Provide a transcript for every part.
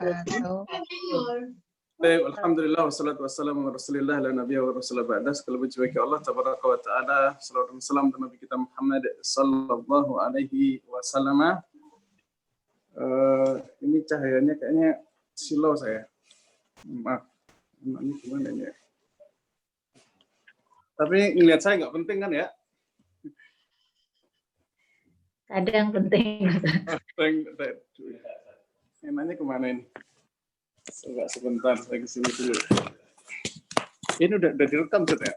wabarakatuh. Baik, alhamdulillah wassalatu wassalamu ala Rasulillah la nabiyya wa rasul ba'da. Segala puji bagi Allah tabaraka wa taala. Salawat dan salam kepada Nabi kita Muhammad sallallahu alaihi wasallam. Ini cahayanya kayaknya silau saya. Maaf. Ini gimana ini? Tapi ngelihat saya nggak penting kan ya? Kadang penting. Enaknya kemana ini? Coba sebentar, saya kesini dulu. Ini udah direkam sudah ya?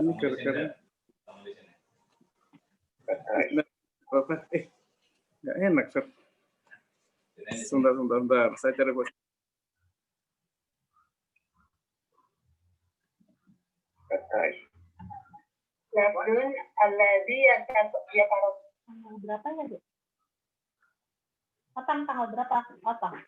Ini gara-gara apa? Nggak enak, Sir. Sebentar. Saya cari bos. Labdun alladzi yataru. Berapa ya, Bu? Kapan tanggal berapa? Apa?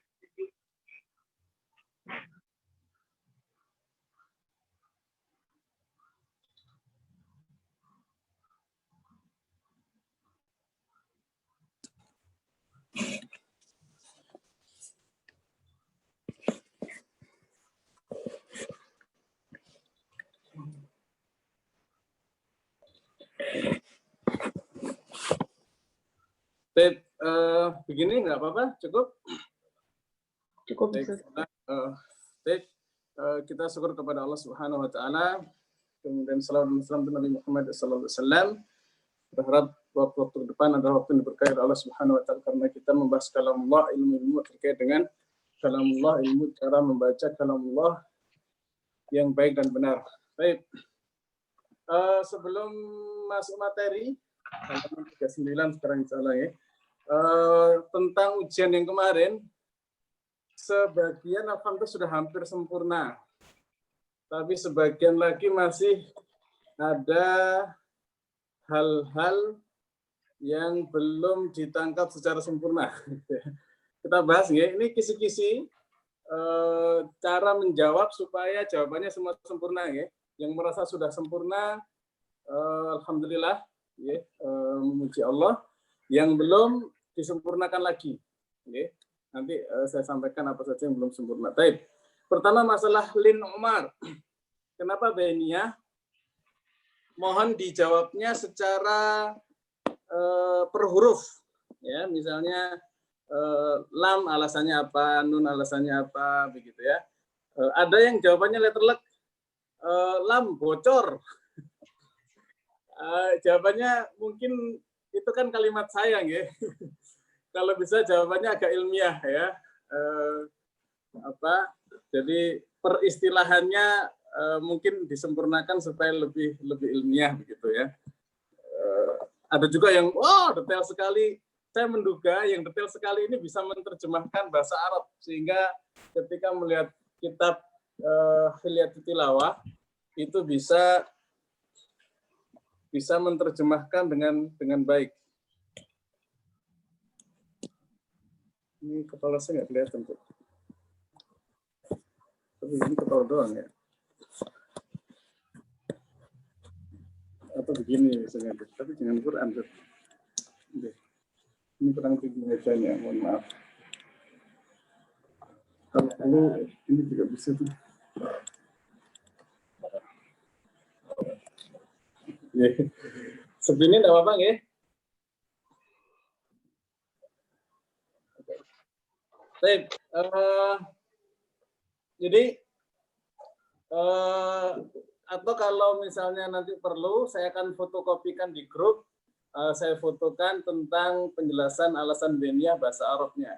Baik, begini nggak apa-apa, cukup? Cukup. Baik, kita syukur kepada Allah Subhanahu Wa Taala, kemudian salawat dan salam kepada Nabi Muhammad SAW. Berharap waktu ke depan adalah waktu yang diberkahi oleh Allah Subhanahu Wa Taala karena kita membahas kalamullah, ilmu terkait dengan kalamullah, ilmu cara membaca kalamullah yang baik dan benar. Baik, sebelum masuk materi halaman 39 sekarang insyaallah ya. Tentang ujian yang kemarin, sebagian alhamdulillah sudah hampir sempurna. Tapi sebagian lagi masih ada hal-hal yang belum ditangkap secara sempurna. Kita bahas ya, ini kisi-kisi cara menjawab supaya jawabannya semua sempurna ya. Yang merasa sudah sempurna, alhamdulillah. Ya, memuji Allah. Yang belum disempurnakan lagi. Ya, nanti saya sampaikan apa saja yang belum sempurna. Baik. Pertama masalah Lin Umar. Kenapa Beniyah? Mohon dijawabnya secara per huruf. Ya, misalnya lam alasannya apa, nun alasannya apa, begitu ya. Ada yang jawabannya letterlek lam bocor. Jawabannya mungkin itu kan kalimat sayang ya. Kalau bisa jawabannya agak ilmiah ya. Jadi peristilahannya mungkin disempurnakan supaya lebih ilmiah begitu ya. Ada juga yang detail sekali. Saya menduga yang detail sekali ini bisa menerjemahkan bahasa Arab sehingga ketika melihat kitab Hilyatul Tilawah itu bisa menerjemahkan dengan baik. Ini kepala saya nggak kelihatan tuh. Tapi ini kepala doang ya. Atau begini misalnya, tapi jangan Quran tuh. Ini kurang tinggi mejanya, mohon maaf. Kalau ini juga bisa tuh. Segini enggak apa-apa ya? Baik, jadi atau kalau misalnya nanti perlu, saya akan fotokopikan di grup. Saya fotokan tentang penjelasan alasan Beniyah bahasa Arabnya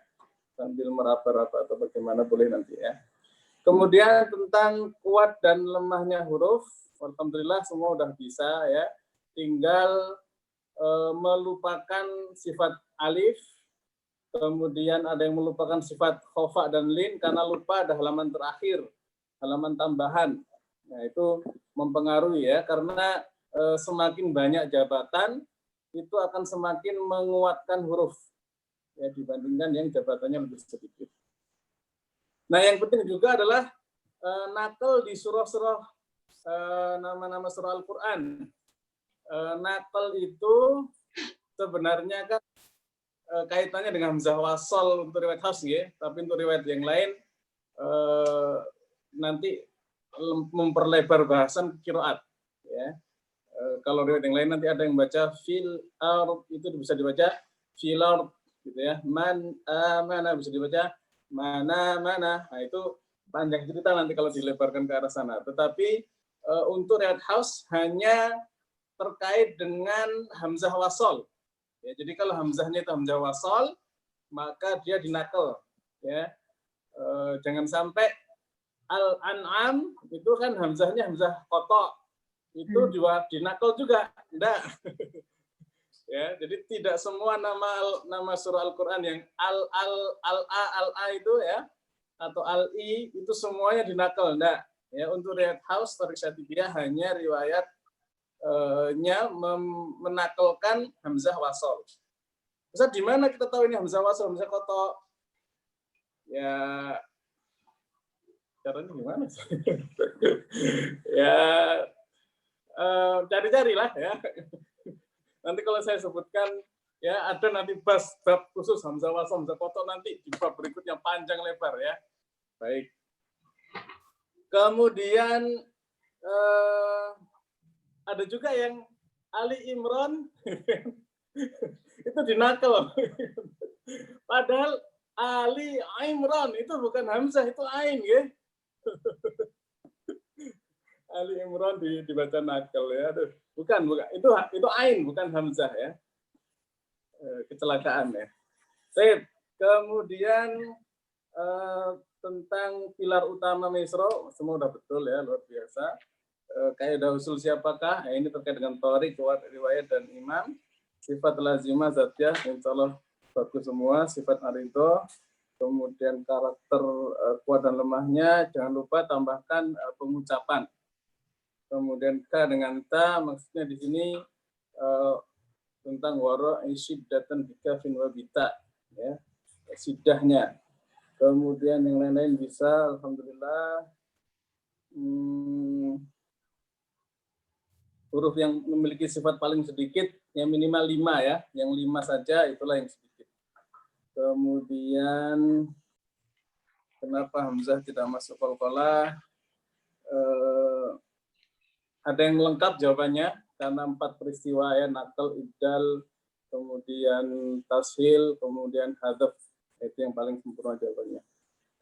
sambil meraba-raba atau bagaimana boleh nanti ya. Kemudian tentang kuat dan lemahnya huruf, alhamdulillah semua udah bisa ya. Tinggal melupakan sifat alif, kemudian ada yang melupakan sifat khofa dan lin karena lupa ada halaman terakhir, halaman tambahan. Nah itu mempengaruhi ya, karena semakin banyak jabatan itu akan semakin menguatkan huruf ya dibandingkan yang jabatannya lebih sedikit. Nah yang penting juga adalah nakal di surah-surah nama-nama surah Al-Quran. Nakal itu sebenarnya kan kaitannya dengan hamzah wasol untuk riwayat Hafs ya, tapi untuk riwayat yang lain nanti memperlebar bahasan qiraat ya. Kalau riwayat yang lain nanti ada yang baca fil ard, itu bisa dibaca fil ard gitu ya. Man amana bisa dibaca mana. Nah, itu panjang cerita nanti kalau dilebarkan ke arah sana. Tetapi untuk riwayat Hafs hanya terkait dengan hamzah wasol. Ya, jadi kalau hamzahnya itu hamzah wasol, maka dia dinakal. Ya, jangan sampai al-an'am itu kan hamzahnya hamzah kotok, itu dinakal juga, enggak. Ya, jadi tidak semua nama surah Al-Qur'an yang al-a itu ya, atau al-i itu semuanya dinakal, enggak. Ya, untuk riwayat Hafs Thariq Syatibiyah hanya riwayat menakalkan hamzah wasol. Ustaz, di mana kita tahu ini hamzah wasol, hamzah kotok? Ya, caranya gimana? Ya, cari-carilah ya. Nanti kalau saya sebutkan, ya ada nanti bab khusus hamzah wasol, hamzah kotok nanti di bab berikutnya panjang lebar ya. Baik. Kemudian ada juga yang Ali Imran itu dinakal. Padahal Ali Imran itu bukan hamzah, itu ain ya. Ali Imran dibaca nakal ya. Aduh, bukan. Itu ain, bukan hamzah ya. Kecelakaan ya. Baik. Kemudian tentang pilar utama Misro, semua udah betul ya, luar biasa. Kaidah usul siapakah? Ini terkait dengan Thoriq, riwayat dan imam. Sifat lazimah zatiyah, insya Allah bagus semua. Sifat arido, kemudian karakter kuat dan lemahnya, jangan lupa tambahkan pengucapan. Kemudian K dengan ta, maksudnya di sini tentang waro isyidatan bikafin wabita, ya, sidahnya. Kemudian yang lain-lain bisa, alhamdulillah. Huruf yang memiliki sifat paling sedikit, yang minimal 5 ya, yang 5 saja itulah yang sedikit. Kemudian kenapa hamzah tidak masuk qalqalah? Ada yang lengkap jawabannya karena 4 peristiwa ya, nakal, ibdal, kemudian tashil, kemudian hadzaf, itu yang paling sempurna jawabannya.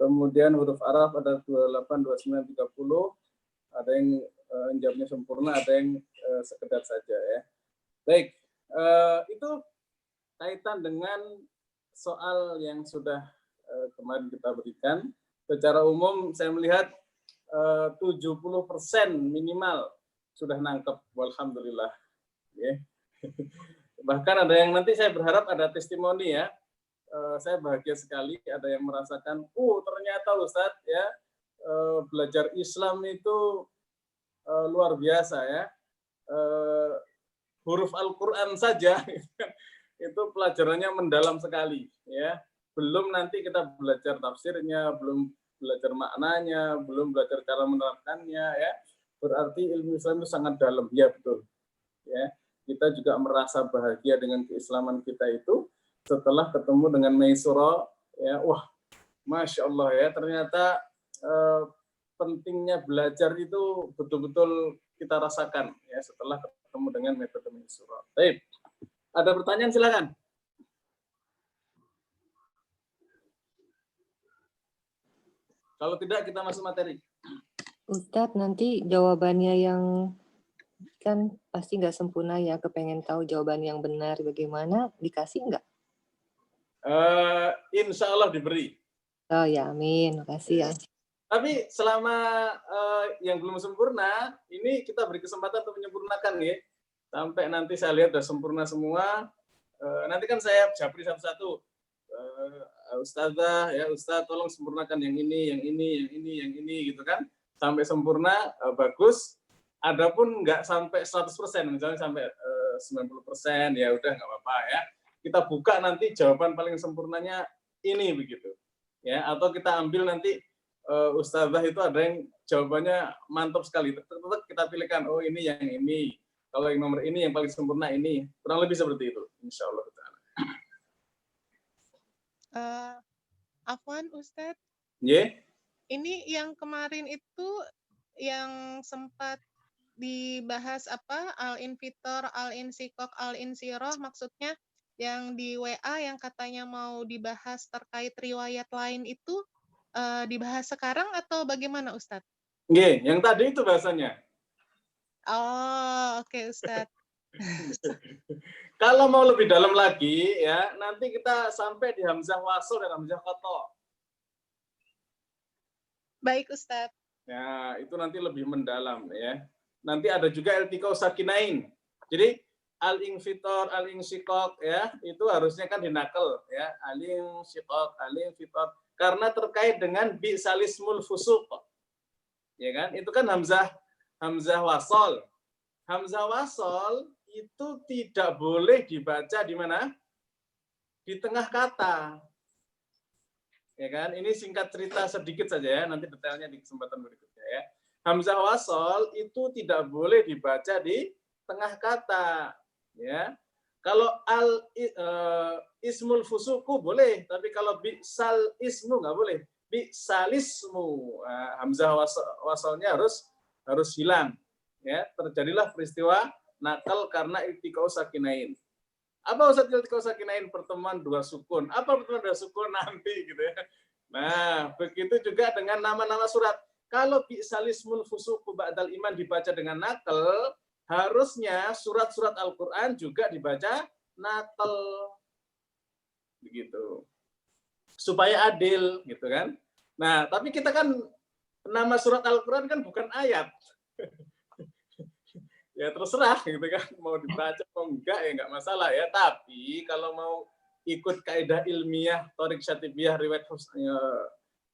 Kemudian huruf Arab ada 28, 29, 30, ada yang jawabnya sempurna, ada yang sekedar saja ya. Baik, itu kaitan dengan soal yang sudah kemarin kita berikan. Secara umum saya melihat 70% minimal sudah nangkep, walhamdulillah. Ya. Bahkan ada yang nanti saya berharap ada testimoni ya. Saya bahagia sekali ada yang merasakan, ternyata Ustadz ya, belajar Islam itu luar biasa ya. Huruf Al-Quran saja itu pelajarannya mendalam sekali ya. Belum nanti kita belajar tafsirnya, belum belajar maknanya, belum belajar cara menerapkannya ya. Berarti ilmu Islam itu sangat dalam. Ya betul. Ya, kita juga merasa bahagia dengan keislaman kita itu setelah ketemu dengan Maisura ya. Wah, Masya Allah ya, ternyata pentingnya belajar itu betul-betul kita rasakan ya setelah ketemu dengan metode Maisura. Baik. Ada pertanyaan silakan. Kalau tidak kita masuk materi. Ustadz, nanti jawabannya yang kan pasti nggak sempurna ya, kepengen tahu jawaban yang benar bagaimana, dikasih nggak? Insya Allah diberi. Oh ya, amin, makasih ya. Tapi selama yang belum sempurna, ini kita beri kesempatan untuk menyempurnakan ya. Sampai nanti saya lihat sudah sempurna semua. Nanti kan saya japri satu-satu. Ustazah, ya Ustaz, tolong sempurnakan yang ini gitu kan. Sampai sempurna, bagus. Adapun nggak sampai 100%, misalnya sampai 90%, ya udah nggak apa-apa ya. Kita buka nanti jawaban paling sempurnanya ini begitu. Ya, atau kita ambil nanti Ustazah itu ada yang jawabannya mantap sekali. Tetap kita pilihkan, oh ini yang ini. Kalau yang nomor ini yang paling sempurna ini, kurang lebih seperti itu, insya Allah. Afwan Ustadz, Yeah. ini yang kemarin itu yang sempat dibahas apa al-infitor, al-insikok, al-insiroh, maksudnya yang di WA yang katanya mau dibahas terkait riwayat lain itu dibahas sekarang atau bagaimana Ustadz? Yeah, yang tadi itu bahasanya. Oh, oke Ustadz. Kalau mau lebih dalam lagi ya, nanti kita sampai di hamzah wasl dan hamzah qata. Baik Ustadz. Ya, itu nanti lebih mendalam ya. Nanti ada juga iltiqau sakinain. Jadi al-infitor, al-insyikok ya, itu harusnya kan dinakel ya, al-insyikok, al-infitor karena terkait dengan bi'salismul fusuq. Ya kan? Itu kan hamzah wasl. Hamzah wasl itu tidak boleh dibaca di mana? Di tengah kata. Ya kan? Ini singkat cerita sedikit saja ya, nanti detailnya di kesempatan berikutnya ya. Hamzah wasl itu tidak boleh dibaca di tengah kata, ya. Kalau ismul fusuku boleh, tapi kalau bi'sal ismu nggak boleh. Bi'salismu, hamzah waslnya harus hilang, ya. Terjadilah peristiwa nakal karena iltiqau sakinain. Apa Ustaz iltiqau sakinain? Pertemuan dua sukun. Apa pertemuan dua sukun nanti gitu ya. Nah, begitu juga dengan nama-nama surat. Kalau bi'salismul fusuqu ba'dal iman dibaca dengan nakal, harusnya surat-surat Al-Qur'an juga dibaca nakal. Begitu. Supaya adil gitu kan. Nah, tapi kita kan nama surat Al-Qur'an kan bukan ayat. Ya terserah gitu kan, mau dibaca atau enggak ya enggak masalah ya. Tapi kalau mau ikut kaidah ilmiah Thoriq Syatibiyah riwayat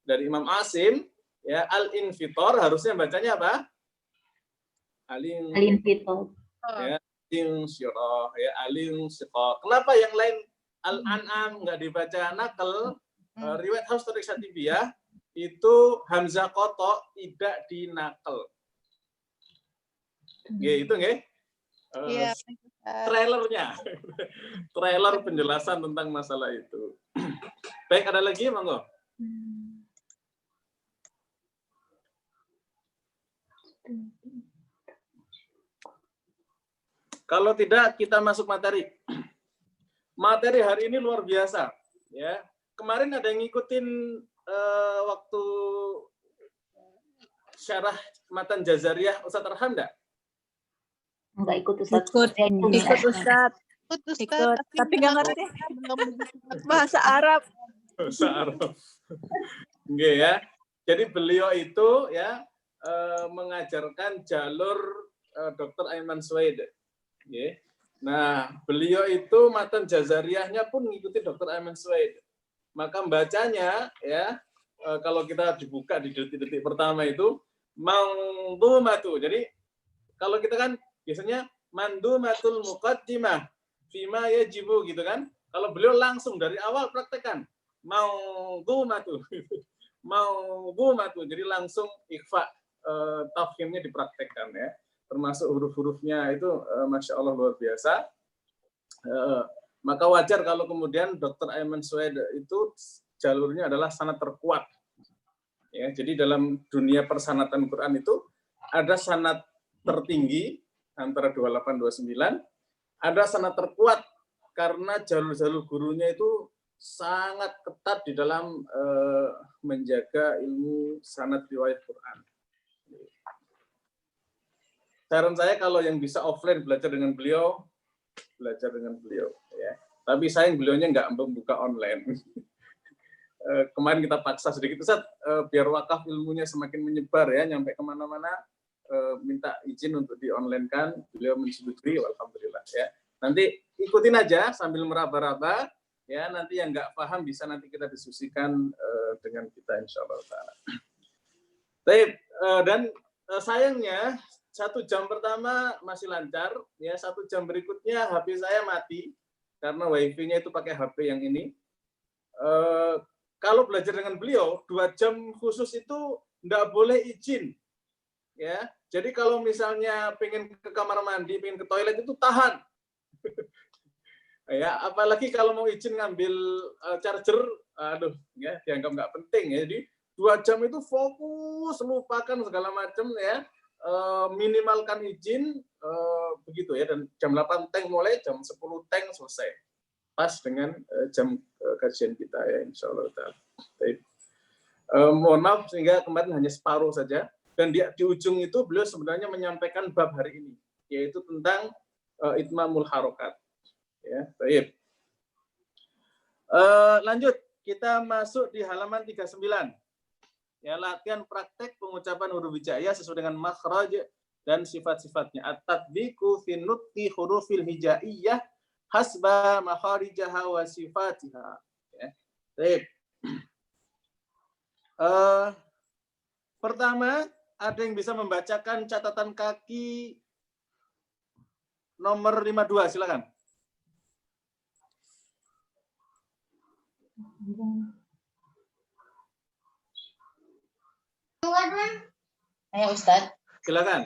dari Imam Asim ya, al-infitor harusnya bacanya apa? Al-infitor. Ya, al-insyirah ya, al-insyirah. Kenapa yang lain al-an'am enggak dibaca nakal? Riwayat Thoriq Syatibiyah itu hamzah qata tidak dinakal. Itu nggih. Iya. Trailernya. Trailer penjelasan tentang masalah itu. Baik, ada lagi monggo. Kalau tidak kita masuk materi. Materi hari ini luar biasa, ya. Kemarin ada yang ngikutin waktu syarah matan Jazariyah Ustaz Arham enggak? Enggak ikut Ustaz. Ikut Ustaz. Ikut, tapi nggak ngerti bahasa Arab. Bahasa Arab. Nggih ya. Jadi beliau itu ya mengajarkan jalur Dr. Ayman Suwaid. Nggih. Nah, beliau itu matan Jazariyahnya pun mengikuti Dr. Ayman Suwaid. Maka bacanya ya kalau kita dibuka di detik-detik pertama itu mandhumatu. Jadi kalau kita kan biasanya mandumatul muqaddimah fima yajibu gitu kan. Kalau beliau langsung dari awal praktekkan mandhumatu. Mandhumatu. Jadi langsung ikhfa tafhimnya dipraktekkan ya. Termasuk huruf-hurufnya itu Masya Allah luar biasa. Maka wajar kalau kemudian Dr. Ayman Suwaid itu jalurnya adalah sanad terkuat. Ya, jadi dalam dunia persanatan Quran itu ada sanad tertinggi antara 28 29, ada sanad terkuat karena jalur-jalur gurunya itu sangat ketat di dalam menjaga ilmu sanad riwayat Quran. Saran saya kalau yang bisa offline belajar dengan beliau ya. Tapi sayang beliaunya nggak membuka online. Kemarin kita paksa sedikit Ustaz, biar wakaf ilmunya semakin menyebar ya, nyampe kemana-mana, minta izin untuk di-online-kan, beliau mensetujui, alhamdulillah ya. Nanti ikutin aja sambil meraba-raba, ya nanti yang nggak paham bisa nanti kita diskusikan dengan kita insya Allah. Dan sayangnya 1 jam pertama masih lancar, ya 1 jam berikutnya HP saya mati karena wifi-nya itu pakai HP yang ini. Kalau belajar dengan beliau 2 jam khusus itu nggak boleh izin. ya. Jadi kalau misalnya pengen ke kamar mandi, pengen ke toilet itu tahan. Ya, apalagi kalau mau izin ngambil charger, aduh, ya dianggap nggak penting ya. Jadi 2 jam itu fokus, lupakan segala macam ya. Minimalkan izin begitu ya, dan jam 8 tank mulai, jam 10 tank selesai. Pas dengan jam kajian kita ya, insya Allah. Mohon maaf sehingga kemarin hanya separuh saja, dan di ujung itu beliau sebenarnya menyampaikan bab hari ini, yaitu tentang itmamul harokat. Ya, baik. Lanjut, kita masuk di halaman 39. Ya, latihan praktek pengucapan huruf hijaiyah sesuai dengan makhraj dan sifat-sifatnya. At-tatbiqu fi nutqi hurufil hijaiyah hasba makharijaha wa sifatiha. Ya. Baik. Pertama, ada yang bisa membacakan catatan kaki nomor 52, silakan. Ayo Ustadz, Silakan.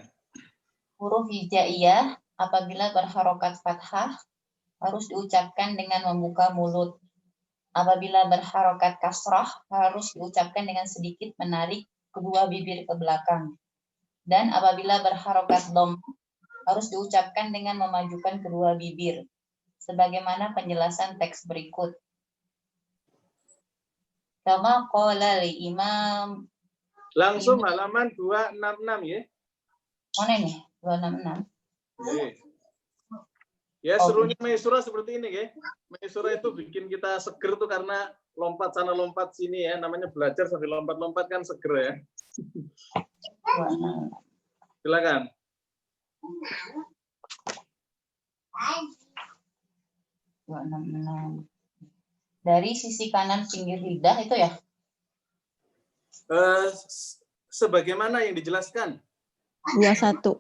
huruf hijaiyah apabila berharokat fathah harus diucapkan dengan membuka mulut. Apabila berharokat kasrah harus diucapkan dengan sedikit menarik kedua bibir ke belakang. Dan apabila berharokat dom harus diucapkan dengan memajukan kedua bibir. Sebagaimana penjelasan teks berikut. Kama qala li imam. Langsung halaman 266 ya. Mana ini? 266. Oke. Ya, serunya Maisura seperti ini ya. Maisura itu bikin kita seger tuh karena lompat sana lompat sini ya. Namanya belajar sambil lompat-lompat kan seger ya. Silakan. Dari sisi kanan pinggir lidah itu ya? Sebagaimana yang dijelaskan. 21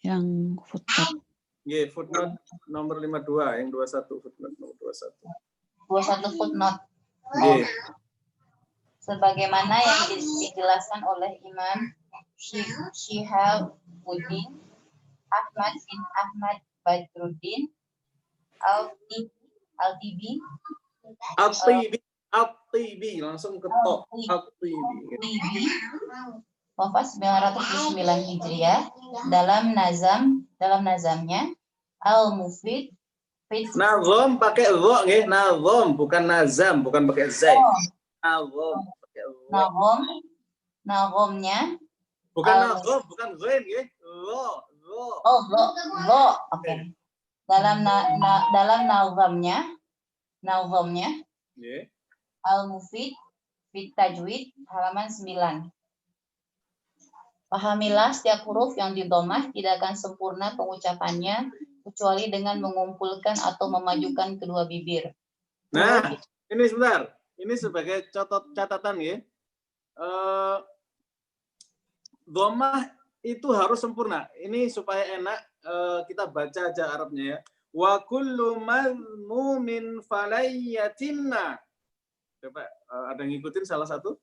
yang footnote. Yeah, footnote nomor 52, yang 21 footnote nomor 21. 21 footnote. Yeah. Sebagaimana yang dijelaskan oleh Imam Shihabuddin Ahmad bin Ahmad Badruddin Al-Tibi langsung ketok Al-Tibi wafat 909 Hijriah dalam nazamnya Al-Mufid. Nazam pakai dha nggih, nazam bukan nazam, bukan pakai zai. Nazam pakai dha. Nazamnya bukan nazam, bukan zain nggih. Dha. Oh, dha. Oke. Dalam nazamnya Nggih. Al-Mufid fit Tajwid halaman 9. Pahamilah setiap huruf yang didomah tidak akan sempurna pengucapannya kecuali dengan mengumpulkan atau memajukan kedua bibir. Nah, ini sebentar. Ini sebagai catatan ya. Domah itu harus sempurna. Ini supaya enak kita baca aja Arabnya ya. Wa kullu mazmumin falayyatimna. Coba ada yang ngikutin salah satu?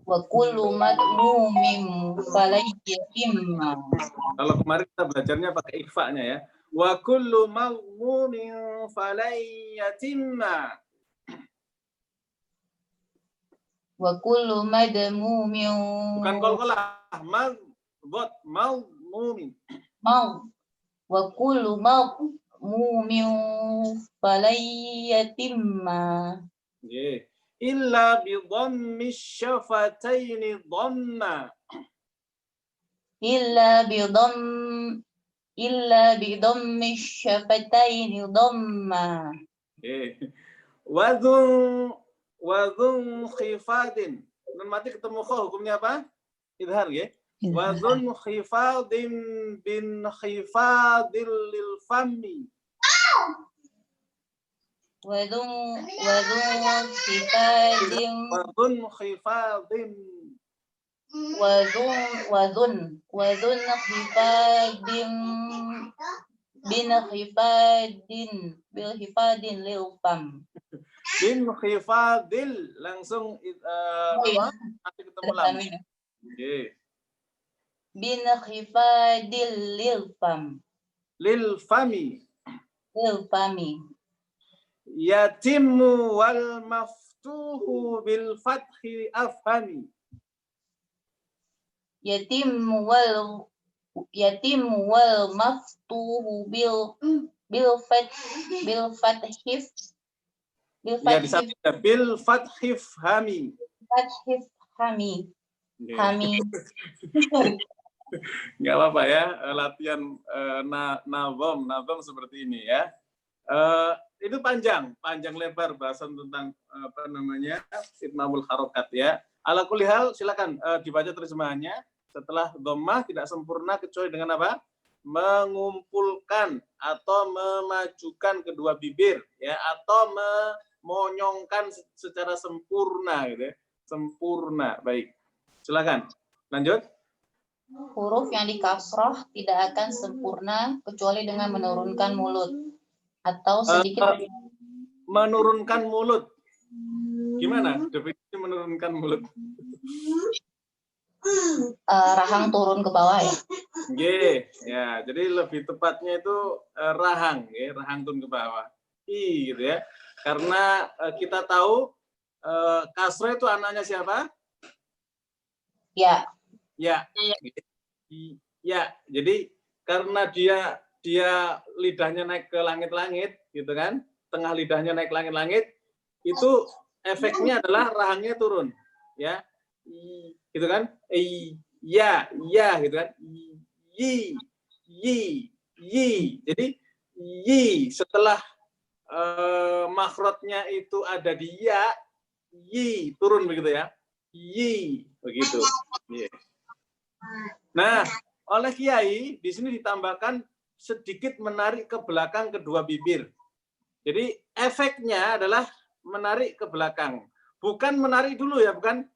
Wa kullu madmumin falayyatimna. Kalau kemarin kita belajarnya pakai ikhfa-nya ya. Wa kullu madmumin falayyatimna. Wa kullu madmumin. Bukan qalqalah, madmumin. Wa kullu madmumin falayyatimma. Nggih. Illa bi dhammi syafataini dhamma. Illa bi dhammi syafataini dhamma. Wadhun khifadin. Nun mati ketemu kha hukumnya apa? Idhar ya. Wadhun khifadin bin khifadil lil fammi. Wadhun khifadin bin khifadin lil fam. Bin khifadil langsung nanti ketemu lam. Oke. Binkhifadil lil fami. fami. Yatimmu wal maftuhu bil fathi afhami. Yatimmu wal maftuhu bil fathif Ya di sana bil fathif hami. hami. Nggih. Hami. Nggak apa-apa ya, latihan nazam seperti ini ya. Itu panjang lebar bahasan tentang apa namanya itmamul harokat ya. Ala kulli hal silakan dibaca terjemahannya. Setelah dhammah tidak sempurna kecuali dengan apa? Mengumpulkan atau memajukan kedua bibir ya, atau memonyongkan secara sempurna gitu ya. Sempurna. Baik. Silakan. Lanjut. Huruf yang dikasroh tidak akan sempurna kecuali dengan menurunkan mulut atau sedikit menurunkan mulut. Gimana definisi menurunkan mulut? Rahang turun ke bawah ya. Nggih, ya. Jadi lebih tepatnya itu rahang, ya, rahang turun ke bawah. Gitu ya. Karena kita tahu kasroh itu anaknya siapa? Ya. Ya. Ya, jadi karena dia lidahnya naik ke langit-langit gitu kan, tengah lidahnya naik langit-langit, itu efeknya adalah rahangnya turun, ya, gitu kan, ya gitu kan, yi, jadi yi setelah makhrajnya itu ada di ya, yi turun begitu ya, yi begitu. Yeah. Nah, oleh Kiai di sini ditambahkan sedikit menarik ke belakang kedua bibir. Jadi efeknya adalah menarik ke belakang, bukan menarik dulu ya, bukan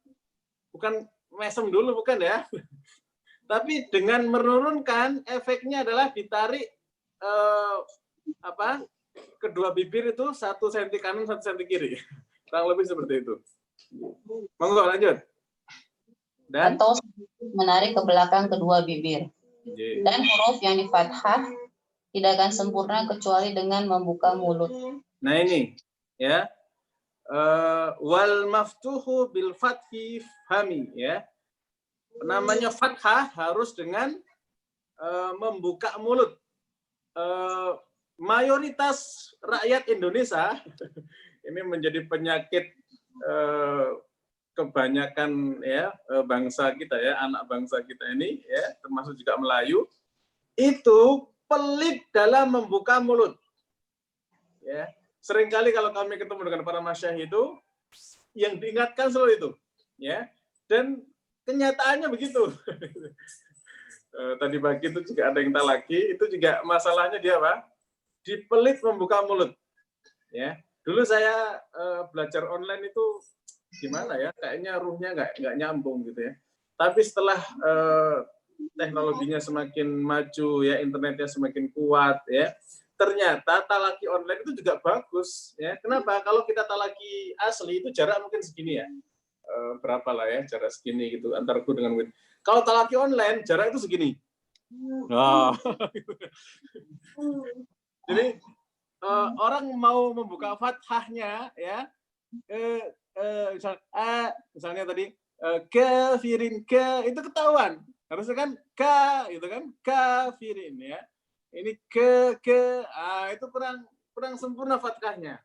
mesem dulu, bukan ya. Tapi dengan menurunkan efeknya adalah ditarik kedua bibir itu 1 senti kanan 1 senti kiri, kurang lebih seperti itu. Monggo lanjut. Dan Atau menarik ke belakang kedua bibir. Dan huruf yang di fathah tidak akan sempurna kecuali dengan membuka mulut. Nah ini ya, wal maftuhu bil fathi fami ya. Namanya fathah harus dengan membuka mulut. Mayoritas rakyat Indonesia ini menjadi penyakit kebanyakan ya bangsa kita ya, anak bangsa kita ini ya, termasuk juga Melayu, itu pelit dalam membuka mulut. Ya, seringkali kalau kami ketemu dengan para masyayikh itu yang diingatkan selalu itu, ya. Dan kenyataannya begitu. Tadi pagi itu juga ada yang talaki, itu juga masalahnya dia apa? Dipelit membuka mulut. Ya, dulu saya belajar online itu gimana ya, kayaknya ruhnya nggak nyambung gitu ya. Tapi setelah teknologinya semakin maju ya, internetnya semakin kuat ya, ternyata talaki online itu juga bagus ya. Kenapa? Kalau kita talaki asli itu jarak mungkin segini ya, berapa lah ya jarak segini gitu antara ku dengan win. Kalau talaki online jarak itu segini. Nah, jadi orang mau membuka fathahnya ya, misalnya tadi kafirin ke itu ketahuan, harusnya kan ka itu kan kafirin ya, ini ke itu kurang sempurna fathahnya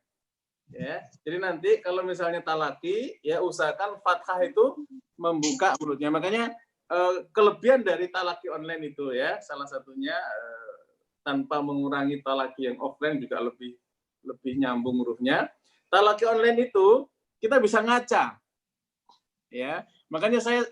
ya. Jadi nanti kalau misalnya talaki ya usahakan fathah itu membuka mulutnya. Makanya kelebihan dari talaki online itu ya, salah satunya tanpa mengurangi talaki yang offline juga lebih nyambung hurufnya. Talaki online itu kita bisa ngaca, ya. Makanya saya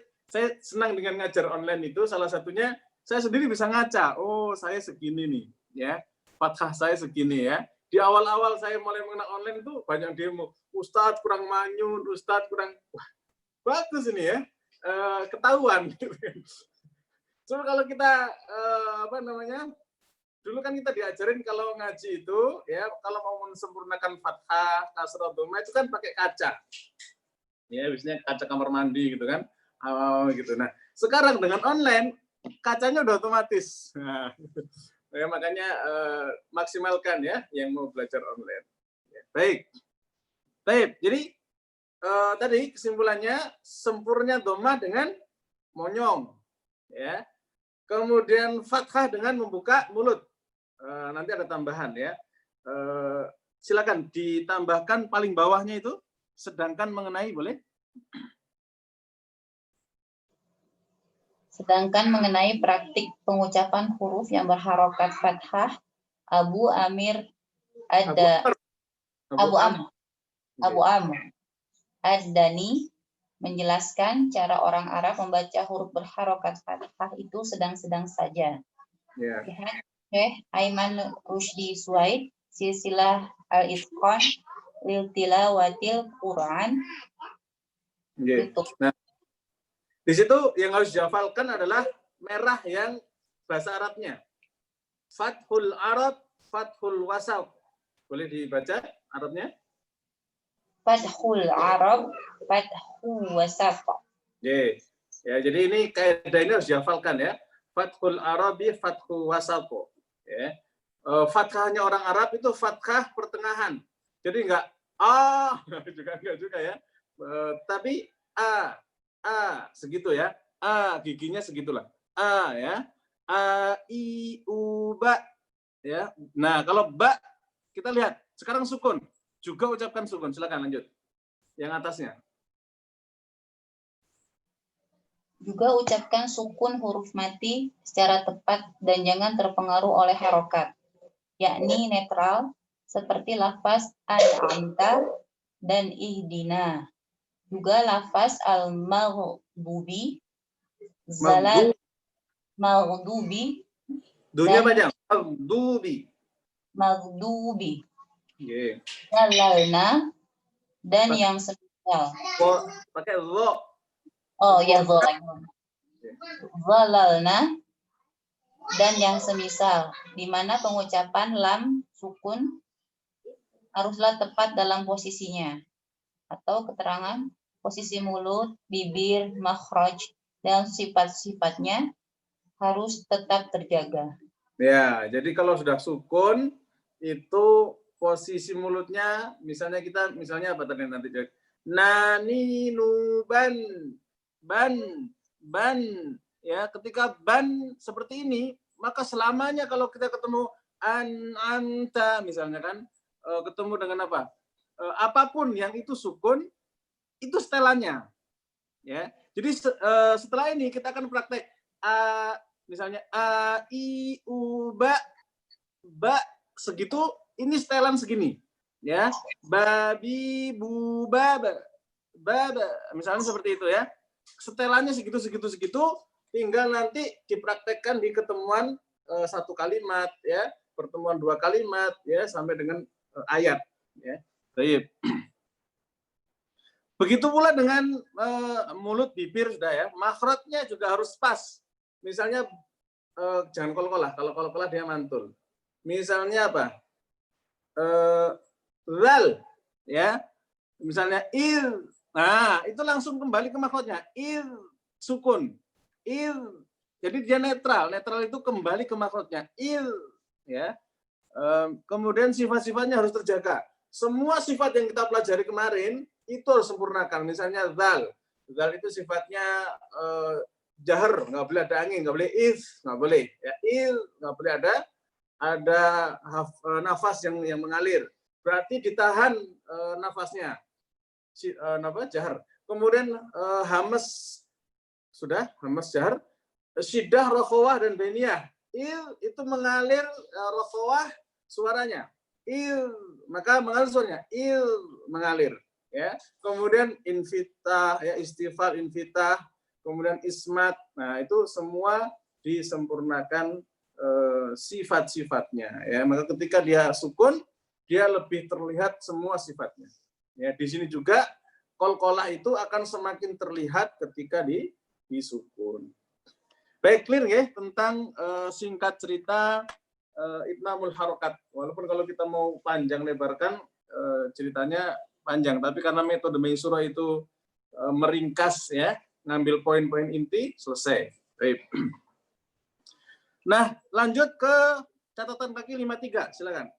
senang dengan ngajar online itu. Salah satunya saya sendiri bisa ngaca. Oh, saya segini nih, ya. Fathah saya segini ya. Di awal-awal saya mulai mengenal online itu banyak demo. Ustadz kurang manyun, Ustadz kurang. Wah, bagus ini ya. Ketahuan. Cuma kalau kita dulu kan kita diajarin kalau ngaji itu ya, kalau mau mensempurnakan fathah, kasrah, dhamma itu kan pakai kaca. Ya, biasanya kaca kamar mandi gitu kan. Gitu. Nah, sekarang dengan online kacanya udah otomatis. Nah, ya, makanya maksimalkan ya yang mau belajar online. Ya, baik. Jadi tadi kesimpulannya sempurnya dhamma dengan monyong, ya. Kemudian fathah dengan membuka mulut. Nanti ada tambahan ya. Silakan ditambahkan paling bawahnya itu. Sedangkan mengenai boleh. Sedangkan mengenai praktik pengucapan huruf yang berharokat fathah, Abu Amr Ad-Dani menjelaskan cara orang Arab membaca huruf berharokat fathah itu sedang-sedang saja. Yeah. Lihat Syekh Aiman Rushdi Suwaid, Silsilah Al-Itqan lil Tilawatil Quran. Yeah. Nah, di situ yang harus dihafalkan adalah merah yang bahasa Arabnya. Fathul Arab, Fathul Wasat. Boleh dibaca Arabnya? Fathul Arab, Fathul Wasat. Yeah. Ya, jadi ini kaidah ini harus dihafalkan ya. Fathul Arabi, Fathul Wasat. Ya. Fathahnya orang Arab itu fathah pertengahan. Jadi enggak enggak juga ya. Tapi segitu ya. Giginya segitulah. Ya. I u ba ya. Nah, kalau ba kita lihat sekarang sukun. Juga ucapkan sukun. Silakan lanjut. Yang atasnya. Juga ucapkan sukun huruf mati secara tepat dan jangan terpengaruh oleh harokat, yakni netral seperti lafaz an'amta dan ihdina. Juga lafaz al-maghdubi, zalal maghdubi, Dunia dan panjang. maghdubi, Yeah. zalalna, dan yang semisal. Pakai lo. Oh ya, zalalna dan yang semisal, di mana pengucapan lam sukun haruslah tepat dalam posisinya, atau keterangan posisi mulut, bibir, makhraj, dan sifat-sifatnya harus tetap terjaga. Ya, jadi kalau sudah sukun itu posisi mulutnya, misalnya apa tadi nanti? Nani nuban, ban, ya. Ketika ban seperti ini, maka selamanya kalau kita ketemu anta misalnya kan, ketemu dengan apa? Apapun yang itu sukun, itu setelannya, ya. Jadi setelah ini kita akan praktek misalnya a i u ba segitu, ini setelan segini, ya. Babi bu baba misalnya seperti itu ya. Setelannya segitu, tinggal nanti dipraktekkan di ketemuan satu kalimat ya, pertemuan dua kalimat ya, sampai dengan ayat ya. Baik. Begitu pula dengan mulut, bibir sudah ya. Makhrajnya juga harus pas. Misalnya jangan kol-kolah, kalau kol-kolah dia mantul. Misalnya apa? Zal ya. Misalnya il. Nah, itu langsung kembali ke makhrajnya. Il sukun. Il. Jadi dia netral. Netral itu kembali ke makhrajnya. Il ya. Kemudian sifat-sifatnya harus terjaga. Semua sifat yang kita pelajari kemarin itu harus sempurnakan. Misalnya zal. Zal itu sifatnya jahar, nggak boleh ada angin, nggak boleh nggak boleh. Ya, nggak boleh ada nafas yang mengalir. Berarti ditahan nafasnya. Jahar. Kemudian hamas sudah, hamas jahar. Syiddah, rokhawah, dan beniyah. Itu mengalir rokhawah suaranya. Maka mengalir suaranya. Mengalir. Ya. Kemudian infitah, ya, istifal, infitah, kemudian ismat. Nah, itu semua disempurnakan sifat-sifatnya. Ya. Maka ketika dia sukun, dia lebih terlihat semua sifatnya. Ya, di sini juga kol-kolah itu akan semakin terlihat ketika disukun. Baik, clear ya tentang singkat cerita Itmamul Harokat. Walaupun kalau kita mau panjang lebarkan ceritanya panjang, tapi karena metode Maisura itu meringkas ya, ngambil poin-poin inti, selesai. Baik. Nah, lanjut ke catatan kaki 53, silakan.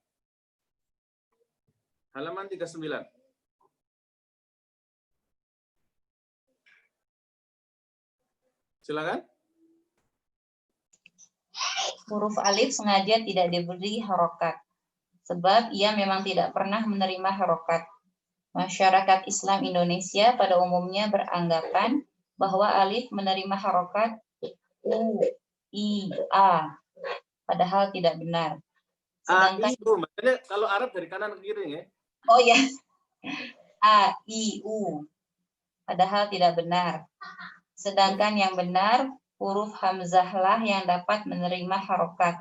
Halaman 39. Silakan. Huruf alif sengaja tidak diberi harokat, sebab ia memang tidak pernah menerima harokat. Masyarakat Islam Indonesia pada umumnya beranggapan bahwa alif menerima harokat u, i, a, padahal tidak benar. Sedangkan Makanya kalau Arab dari kanan ke kiri ya. oh ya, a, i, u, padahal tidak benar. Sedangkan yang benar, huruf hamzahlah yang dapat menerima harokat.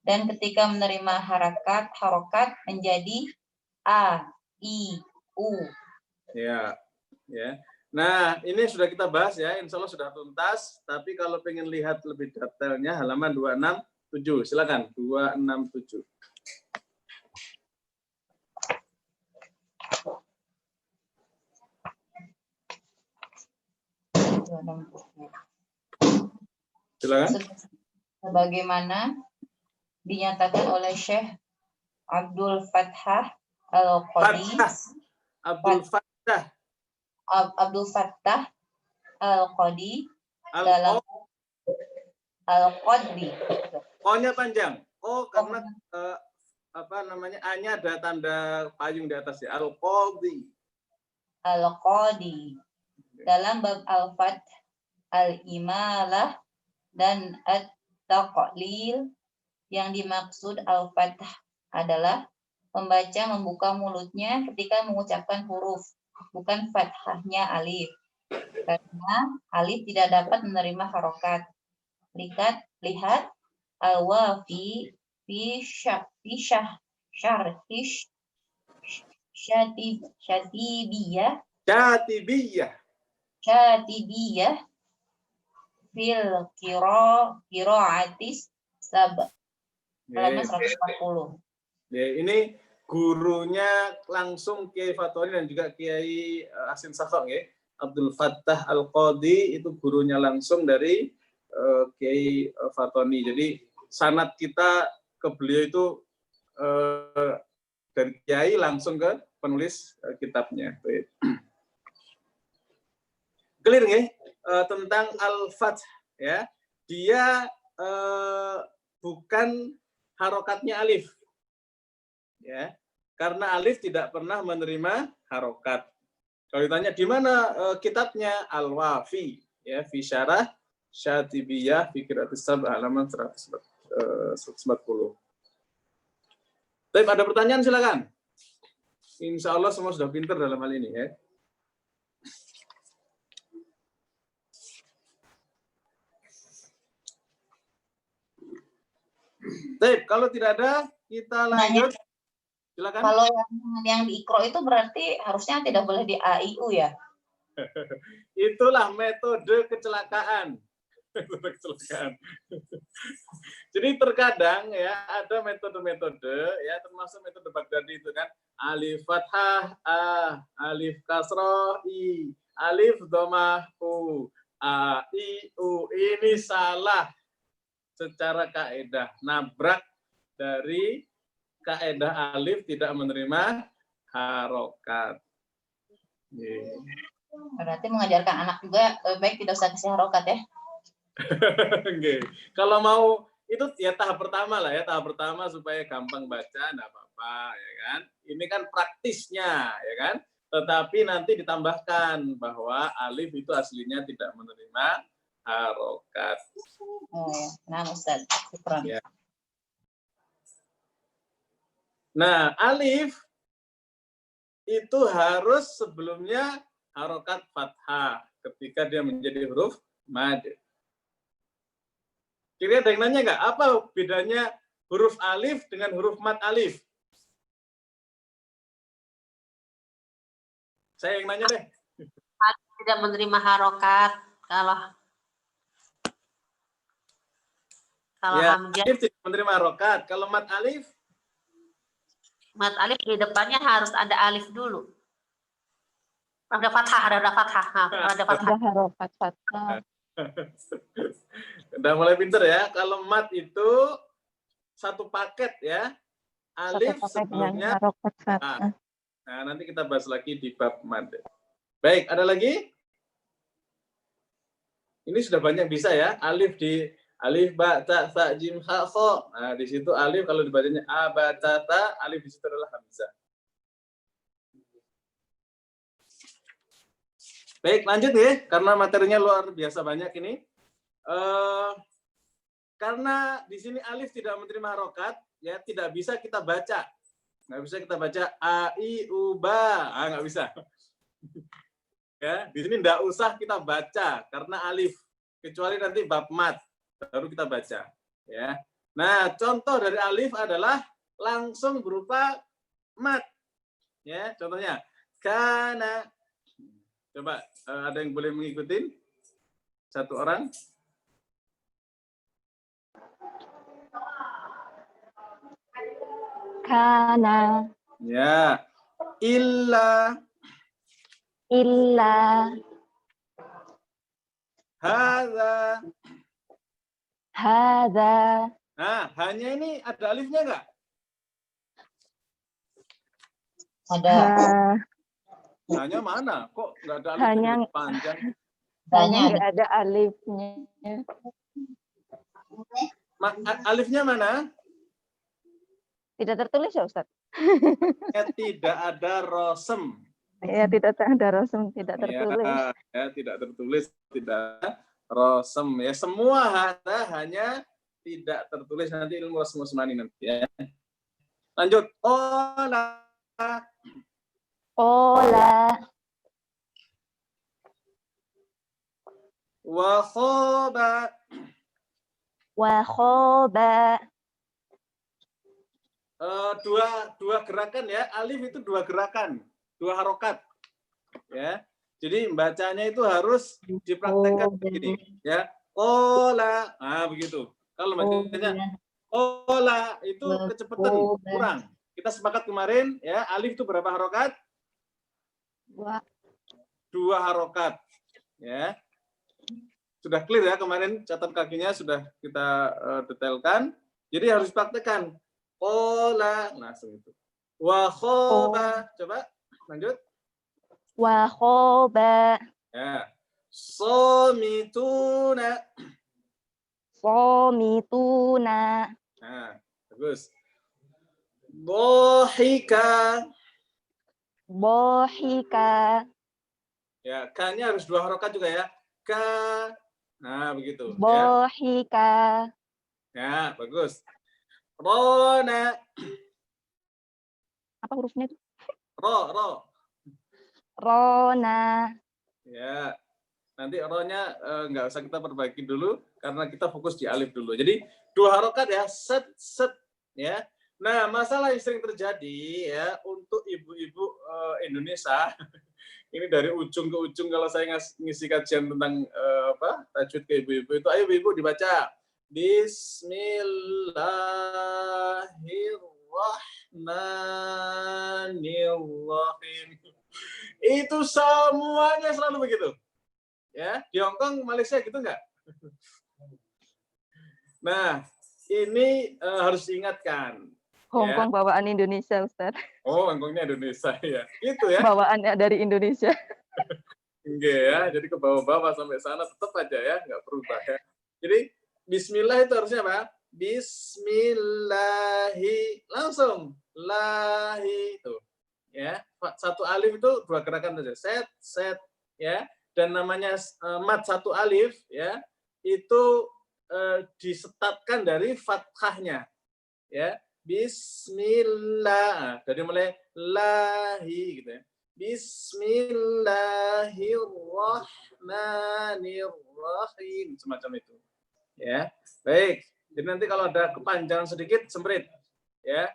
Dan ketika menerima harokat menjadi a, i, u. Ya, ya. Nah, ini sudah kita bahas ya, insya Allah sudah tuntas. Tapi kalau pengen lihat lebih detailnya, halaman 267. Silakan, 267. Silakan. Sebagaimana dinyatakan oleh Syekh Abdul Fattah Al-Qadi. Abdul Fattah Al-Qadi dalam Al-Qadbi. O-nya panjang. O karena A-nya ada tanda payung di atas ya. Al-Qadi. Al-Qadi. Dalam bab Al-Fath, Al-Imalah, dan At-Taqlil, yang dimaksud Al-Fath adalah pembaca membuka mulutnya ketika mengucapkan huruf, bukan fathahnya alif. Karena alif tidak dapat menerima harokat. Lihat al-wafi fi syatibiyah fil qiraatis halaman 140. Ya, ini gurunya langsung Kiai Fatoni dan juga Kiai Asin Safaq ya. Abdul Fattah Al-Qadi itu gurunya langsung dari Kiai Fatoni. Jadi sanad kita ke beliau itu dari Kiai langsung ke penulis kitabnya. Clear nggih tentang Al-Fath ya. Dia bukan harokatnya alif. Ya. Karena alif tidak pernah menerima harokat. Kalau ditanya di mana kitabnya, Al-Wafi ya, fi syarah Syatibiyah fi qiraatis sab'ah halaman 140. Baik, ada pertanyaan silakan. Insya Allah semua sudah pintar dalam hal ini ya. Baik, kalau tidak ada kita lanjut. Silakan. Kalau yang di Iqra itu berarti harusnya tidak boleh di AIU ya? Itulah metode kecelakaan. Jadi terkadang ya ada metode-metode ya, termasuk metode Baghdadi itu kan, alif fathah a, alif kasroh i, alif dhammah u, a i u. Ini salah secara kaidah, nabrak dari kaidah alif tidak menerima harokat. Berarti mengajarkan anak juga baik tidak usah kasih harokat ya? Okay. Kalau mau itu ya tahap pertama lah ya, tahap pertama supaya gampang baca, enggak apa-apa ya kan. Ini kan praktisnya ya kan. Tetapi nanti ditambahkan bahwa alif itu aslinya tidak menerima harokat. Oh ya, nah Ustaz. Ya. Nah, alif itu harus sebelumnya harokat fathah ketika dia menjadi huruf mad. Kira ada yang nanya nggak? Apa bedanya huruf alif dengan huruf mad alif? Saya yang nanya deh. Tidak menerima harokat kalau ya, hamzah. Alif tidak menerima harokat. Kalau mad alif? Mad alif di depannya harus ada alif dulu. Ada fathah, ada fathah. Ada fathah. Ada harokat fathah. Udah mulai pinter ya. Kalau mat itu satu paket ya. Alif sebelumnya. harokat fathah. Nah, nanti kita bahas lagi di bab mat. Baik, ada lagi? Ini sudah banyak bisa ya. Alif di alif, ba, ta, sa, jim, ha, kho. Nah, di situ alif kalau dibacanya a, ba, ta, ta, alif di situ adalah hamzah. Baik, lanjut ya, karena materinya luar biasa banyak ini. Karena di sini alif tidak menerima harokat, ya tidak bisa kita baca. Nggak bisa kita baca a, i, u, ba. Nggak bisa. Ya, di sini nggak usah kita baca karena alif. Kecuali nanti bab mat, baru kita baca. Ya. Nah, contoh dari alif adalah langsung berupa mat. Ya, contohnya kana. Coba ada yang boleh mengikuti? Satu orang. Kana. Ya. Illa. Illa. Hadza. Hadza. Nah, hanya ini ada alifnya nggak? Ada. Hanya mana? Kok nggak ada alif Hanya panjang? Hanya nggak ada alifnya. Alifnya mana? Tidak tertulis ya Ustaz? Tidak ada rosem. Ya, tidak ada rosem, tidak tertulis. Ya, tidak tertulis, tidak ada rosem. Ya, semua hanya tidak tertulis, nanti ilmu rosem usmani nanti ya. Lanjut. Ola. Ola. Wa khoba. Wa khoba. Dua gerakan ya. Alif itu dua gerakan, dua harokat. Ya. Jadi bacanya itu harus dipraktekkan begini ya. Ola. Nah, begitu. Kalau bacanya ola itu kecepatan kurang. Kita sepakat kemarin ya, alif itu berapa harokat? Dua harokat. Ya. Sudah clear ya kemarin, catat kakinya sudah kita detailkan. Jadi harus praktekkan. Ola, langsung itu. Wa khoba. Coba lanjut. Wa khoba. Ya. Somituna. Somituna. Nah, bagus. Bohika. Bohika. Ya, K-nya harus dua harokat juga ya. K. Nah, begitu. Bohika. Ya, bagus. Rona. Apa hurufnya itu? Ro. Rona. Ya, nanti ro-nya nggak usah kita perbaiki dulu karena kita fokus di alif dulu. Jadi dua harokat ya, set ya. Nah, masalah yang sering terjadi ya untuk ibu-ibu Indonesia ini dari ujung ke ujung kalau saya ngisi kajian tentang tajwid ke ibu-ibu itu, ayo ibu dibaca Bismillahirrahmanirrahim. Itu semuanya selalu begitu. Ya, di Hong Kong, Malaysia gitu enggak? Nah, ini harus diingatkan. Hong Kong bawaan Indonesia, Ustaz. Oh, Hong Kongnya Indonesia ya. Itu ya. Bawaannya dari Indonesia. Enggak ya, jadi ke bawah-bawah sampai sana tetap aja ya, enggak berubah ya. Jadi bismillah itu harusnya apa? Bismillahi, langsung lahi itu. Ya, satu alif itu dua gerakan saja. Set ya. Dan namanya mat satu alif ya, itu disetatkan dari fathahnya. Ya. Bismillah. Dari mulai lahi gitu ya. Bismillahirrahmanirrahim, semacam itu. Ya. Baik. Jadi nanti kalau ada kepanjangan sedikit semprit. Ya.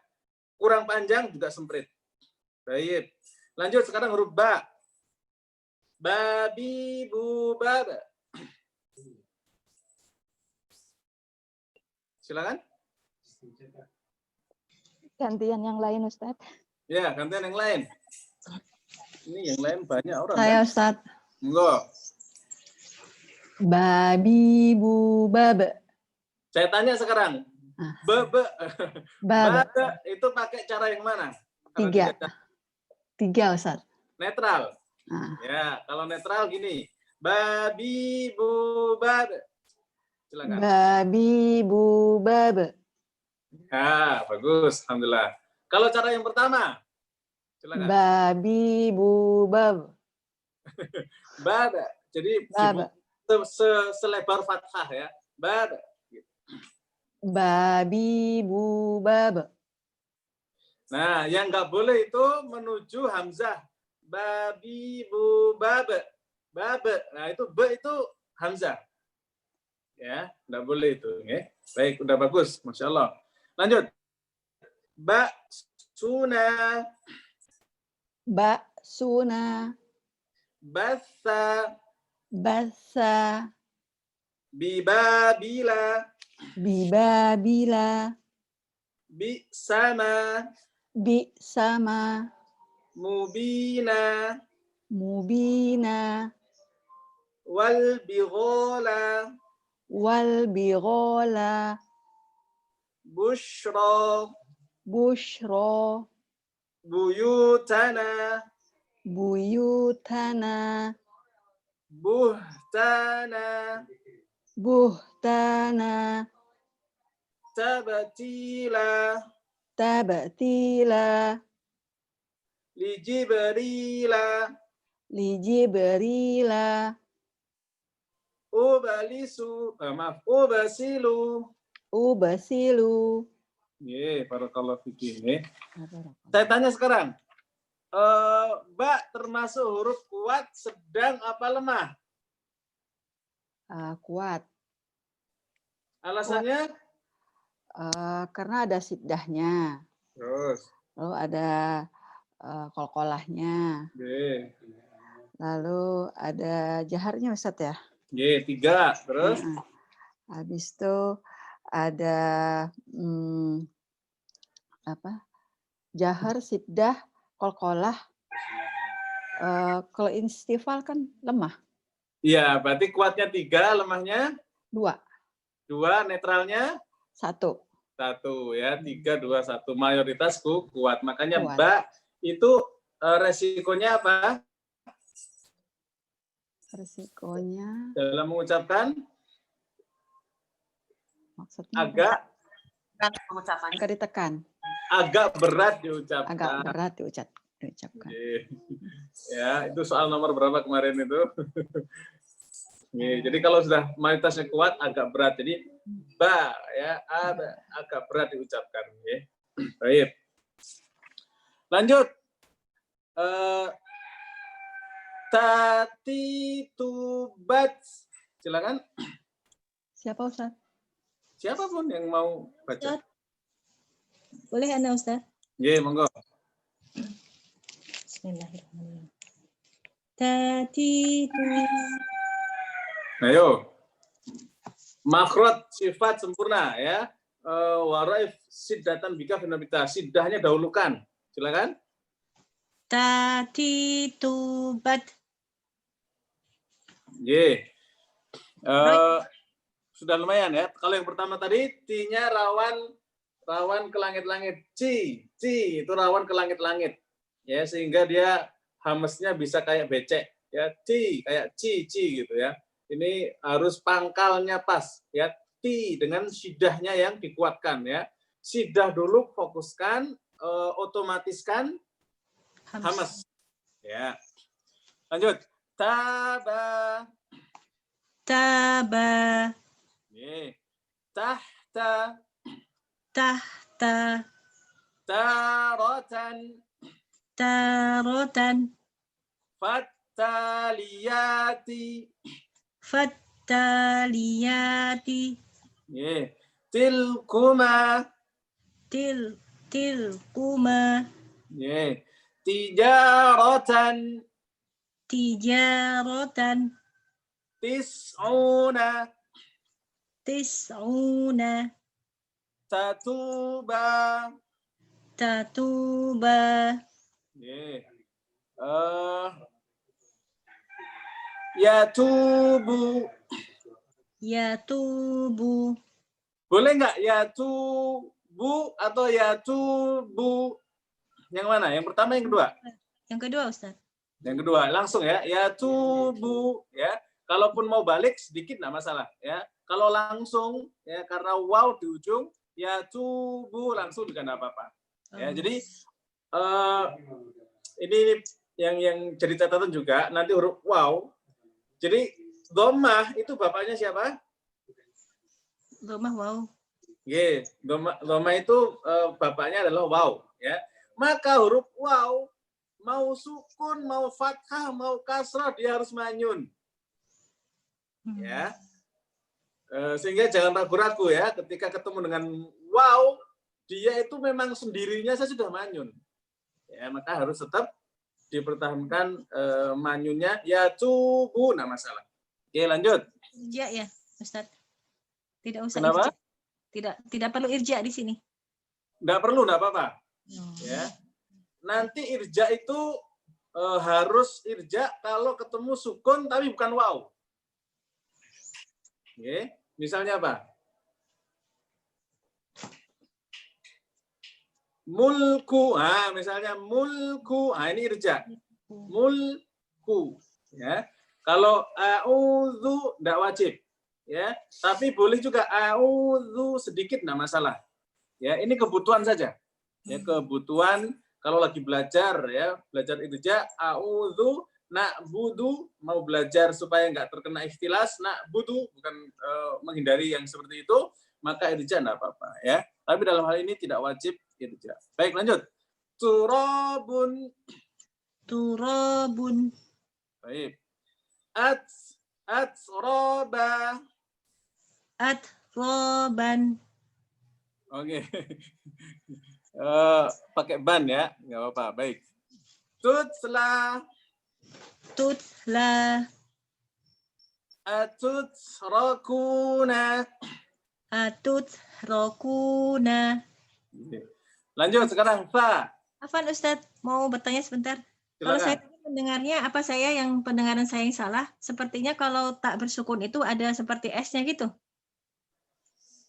Kurang panjang juga semprit. Baik. Lanjut sekarang huruf ba. Babi bu baba. Silakan. Gantian yang lain, Ustaz. Ya, gantian yang lain. Ini yang lain banyak orang. Saya kan? Ustaz. Enggak. Babi bu babe. Saya tanya sekarang. Ah. Babe. Babe. Babe itu pakai cara yang mana? Kalau Tiga. cara- Tiga, Ustaz. Netral. Ah. Ya, kalau netral gini. Babi bu babe. Silakan. Babi bu babe. Ya, bagus. Alhamdulillah. Kalau cara yang pertama, silakan. Babi bu babe. Babe. Jadi Babe. selebar fathah ya. Babe. Babi bu babe. Nah, yang nggak boleh itu menuju hamzah. Babi bu babe. Babe. Nah, itu be itu hamzah. Ya, nggak boleh itu. Ya. Baik, udah bagus. Masya Allah. Lanjut. Ba suna. Ba suna. Basa. Basa. Bibabila. Bibabila. Bisama. Bi sama. Mubina. Mubina. Wal bighala. Wal bighala. Bushra. Bushra. Buyutana. Buyutana. Buhtana. Buhtana. Tabatila. Tabatila. Lijibrila. Lijibrila. Ubalisu. Ubasilu. Ubasilu. Barakallahu fikum. Saya tanya sekarang. Ba termasuk huruf kuat, sedang apa lemah? Kuat. Alasannya? Karena ada siddahnya. Terus. Lalu ada kolkolahnya. Lalu ada jaharnya, Ustadz ya? 3. Terus? Habis itu ada jahar, siddah, kolkolah. Kalau istifal kan lemah. Iya, berarti kuatnya 3, lemahnya? 2. 2, netralnya? 1. 1 ya, 3, 2, 1. Mayoritas kuat. Makanya Kuat. ba itu resikonya apa? Resikonya Dalam mengucapkan? maksudnya Agak Pengucapannya. agak ditekan. Agak berat diucapkan. Agak berat diucapkan. Ya, itu soal nomor berapa kemarin itu? Jadi kalau sudah mayoritasnya kuat, agak berat. Jadi ba ya, agak berat diucapkan. Baik. Lanjut. Tati tubat. Silakan. Siapa, Ustaz? Siapapun yang mau baca. Ustaz. Boleh Anda, Ustaz? Monggo. Bismillahirrahmanirrahim. Tati Ayo. Makhraj sifat sempurna ya. Waraif siddatan bika finabita. Siddahnya dahulukan. Silakan. Tati tubat. Sudah lumayan ya. Kalau yang pertama tadi T-nya rawan ke langit-langit. Ci itu rawan ke langit-langit. Ya, sehingga dia hamesnya bisa kayak becek ya. Kayak ci gitu ya. Ini harus pangkalnya pas ya. T dengan siddahnya yang dikuatkan ya. Siddah dulu fokuskan, otomatiskan hames. Ya. Lanjut. Taba. Tahta. Tarotan. Fattaliyati. Tilkuma. Tijaratan. Tis'una. Tatuba. Yatubu. Yatubu. Boleh nggak yatubu atau yatubu? Yang mana? Yang pertama, yang kedua? Yang kedua, Ustaz. Yang kedua, langsung ya. Yatubu ya. Kalaupun mau balik sedikit nggak masalah ya. Kalau langsung ya karena waw di ujung, yatubu langsung juga nggak apa-apa. Ya, jadi ini yang jadi catatan juga nanti huruf waw. Jadi dhammah itu bapaknya siapa? Dhammah waw. Ye, dhammah itu bapaknya adalah waw ya. Maka huruf waw mau sukun, mau fathah, mau kasrah dia harus manyun. Ya. Sehingga jangan ragu-ragu ya ketika ketemu dengan waw, dia itu memang sendirinya saya sudah manyun. Ya, maka harus tetap dipertahankan manyunnya yatubu, nah masalah. Oke, lanjut. Irja ya, Ustaz. Tidak usah Kenapa? irja. Tidak perlu irja di sini. Nggak perlu, nggak apa-apa. Ya. Nanti irja itu harus irja kalau ketemu sukun tapi bukan waw. Oke, misalnya apa? Mulku, misalnya mulku, ini irja. Mulku, ya. Kalau a'udzu enggak wajib, ya. Tapi boleh juga a'udzu sedikit enggak masalah. Ya, ini kebutuhan saja. Ya, kebutuhan kalau lagi belajar ya, belajar irja, a'udzu na'budu, mau belajar supaya enggak terkena ikhtilas, na'budu bukan menghindari yang seperti itu, maka irja enggak apa-apa ya. Tapi dalam hal ini tidak wajib irja. Baik, lanjut. Turabun. Turabun. Baik. Atroba. Atroban. Oke. Pakai ban ya, nggak apa-apa. Baik. Tutla. Tutla. Atutrokuna. Atutrokuna. Lanjut sekarang fa. Afan Ustadz, mau bertanya sebentar. Kalau saya mendengarnya, apa saya yang pendengaran saya yang salah? Sepertinya kalau tak bersukun itu ada seperti S-nya gitu.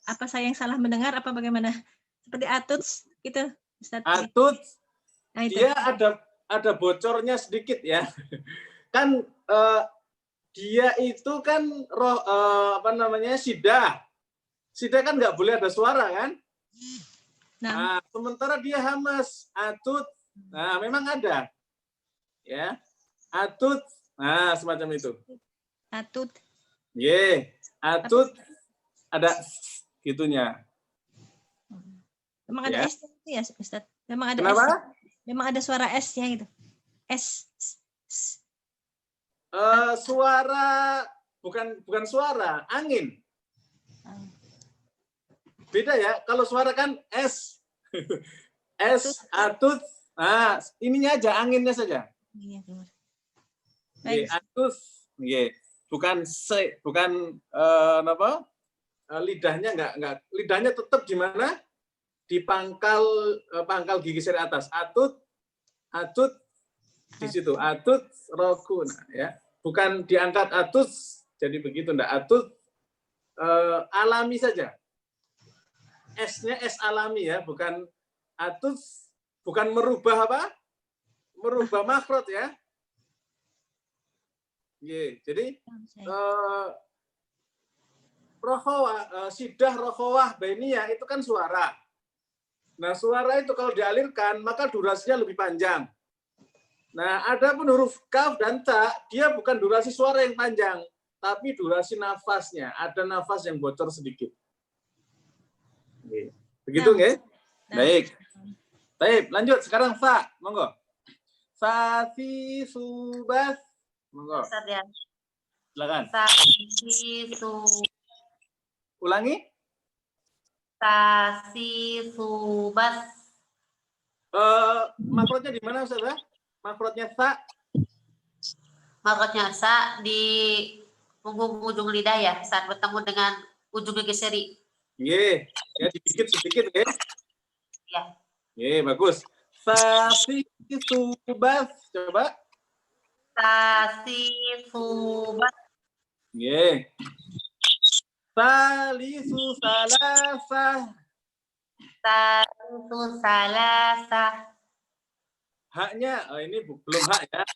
Apa saya yang salah mendengar? Apa bagaimana? Seperti atuts gitu, Ustadz. Atuts. Nah, itu. Dia ada bocornya sedikit ya. Kan dia itu kan sidah. Sidah kan nggak boleh ada suara kan? Nah, sementara dia hamas, atut. Nah, memang ada. Ya. Atut. Nah, semacam itu. Atut. Atut ada gitunya. Memang ada S-nya ya, Ustaz. Memang ada Kenapa? S. Memang ada suara S-nya gitu. S. Suara bukan suara, angin. Beda ya, kalau suara kan S. S, atut. Nah, ininya aja, anginnya saja. Iya, benar. Atus. Bukan lidahnya enggak. Lidahnya tetap di mana? Di pangkal gigi seri atas. Atut di situ. Atut rokun ya. Bukan diangkat atus jadi begitu enggak. Atut alami saja. S-nya S alami ya, bukan atus, bukan merubah apa? Merubah makhraj ya. Jadi rokhawah, sidah rokhawah bainiyah itu kan suara. Nah, suara itu kalau dialirkan maka durasinya lebih panjang. Nah, ada pun huruf kaf dan ta, dia bukan durasi suara yang panjang, tapi durasi nafasnya. Ada nafas yang bocor sedikit. Begitu nggak? Baik. Baik, lanjut sekarang fa, monggo. Fa fi subas, monggo. Silakan. Ulangi. Tasisubas. Makrotnya di mana Ustaz? Makrotnya sa. Makrotnya sa di punggung ujung lidah ya, saat bertemu dengan ujung gigi seri. Ya dikit sedikit ya. Ya. Bagus. Tasisubas, coba. Tasisubas. Salisu salasah. Salisu salasah. Haknya, ini belum hak ya.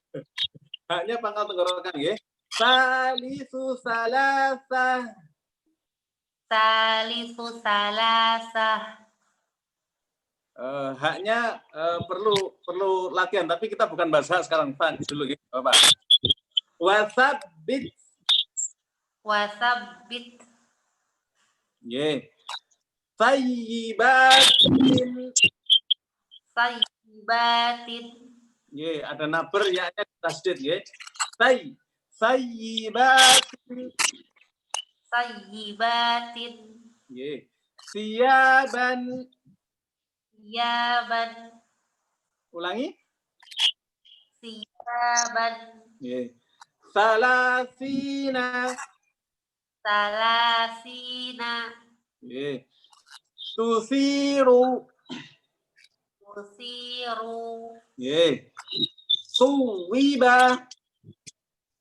Haknya pangkal tenggorokan ya. Salisu salasah. Salisu salasah. Haknya perlu latihan, tapi kita bukan bahasa sekarang. Pan dulu ya, Bapak. Wasabbit. Wasabbit. Ye. Sayyibatin. Sayyibatin. Ye, ada naber ya, tasdid ya. Sayyibatin. Sayyibatin. Ye. Siyaban. Siyaban. Ulangi. Siyaban. Ye. Salasina. Salasina. Ye. Tusiru. Tusiru. Ye. Suwiba.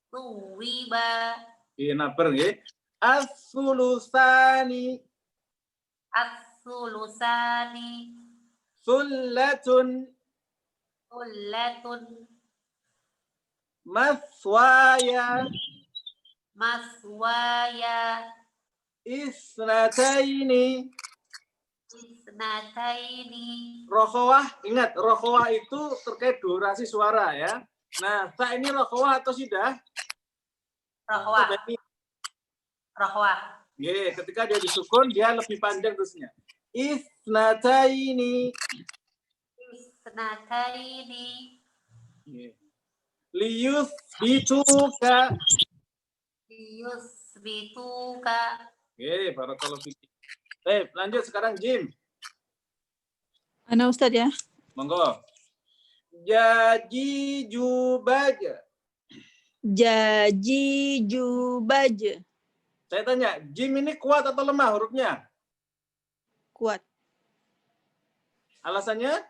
Suwiba. Ye, naber ye. As-sulusani. As-sulusani. Sullatun. Sullatun. Maswaya. Maswaya. Isnataini. Isnataini. Rokhawah, ingat, rokhawah itu terkait durasi suara ya. Nah, tak ini rokhawah atau sidah? Rokhawah. Rokhawah. Ye, ketika dia disukun, dia lebih panjang terusnya. Isnataini. Isnataini. Liyus bituka. Liyusbituka. Ye, barakallahu fiki. Baik, lanjut sekarang Jim. Ana Ustadz ya. Monggo. Jaji jubaja. Jaji jubaj. Saya tanya, Jim ini kuat atau lemah hurufnya? Kuat. Alasannya?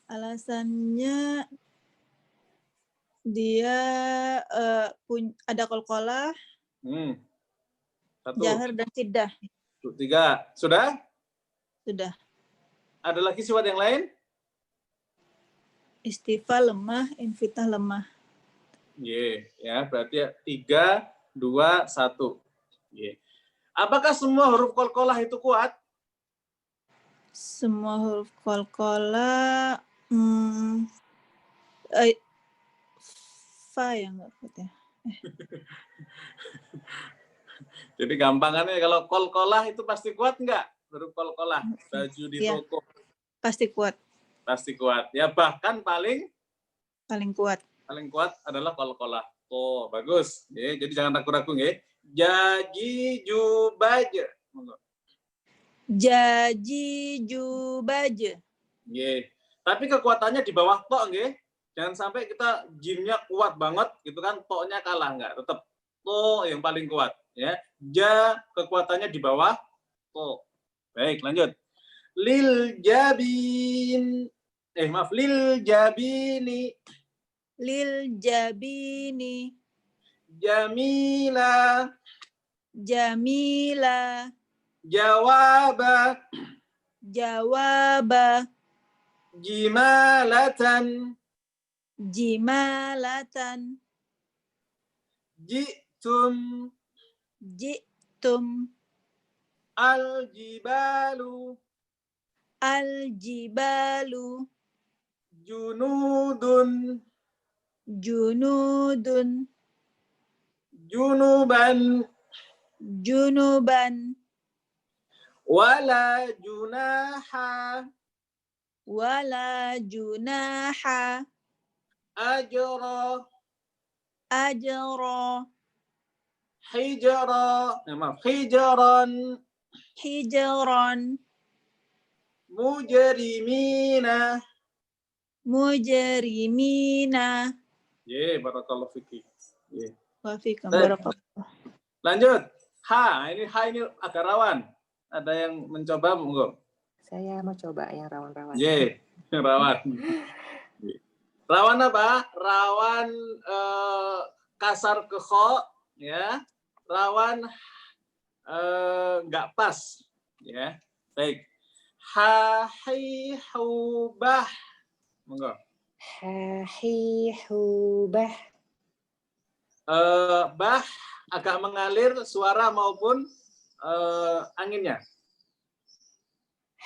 Alasannya dia ada qalqalah, Satu. jahar dan siddah. Tiga. Sudah? Sudah. Ada lagi sifat yang lain? Istifal lemah, infitah lemah. Ya, berarti 3, 2, 1. Apakah semua huruf qalqalah itu kuat? Semua huruf qalqalah fa yang enggak kuat ya. Jadi gampangannya kalau qalqalah itu pasti kuat enggak? Huruf qalqalah, baju di Ya, toko. pasti kuat. Pasti kuat. Ya, bahkan paling kuat. Paling kuat adalah qalqalah. Oh, bagus. Jadi jangan ragu-ragu ya. Jaji jubaj. Jaji jubaj. Tapi kekuatannya di bawah tok nggih. Jangan sampai kita jimnya kuat banget gitu kan, toknya kalah enggak. Tetap to yang paling kuat ya. Ja kekuatannya di bawah to. Baik, lanjut. Lil jabin. Lil jabini. Lil jabini. Jamila. Jamila. Jawaba. Jawaba. Jimalatan. Jimalatan. Jitum. Jitum. Al-jibalu. Al-jibalu. Junudun. Junudun. Junuban. Junuban. Wala junaha. Wala junaha. Ajra. Ajra. Hijra. Hijran. Hijran. Mujrimina. Mujrimina. Barakallahu fiki. Wa fikum barakallah. Lanjut. Ha ini agak rawan. Ada yang mencoba, monggo. Saya mau coba yang rawan-rawan. Rawan. Rawan apa? Rawan kasar ke kho, ya, rawan nggak pas, ya. Baik. Hahihubah. Monggo. Hahihubah. Bah agak mengalir suara maupun anginnya.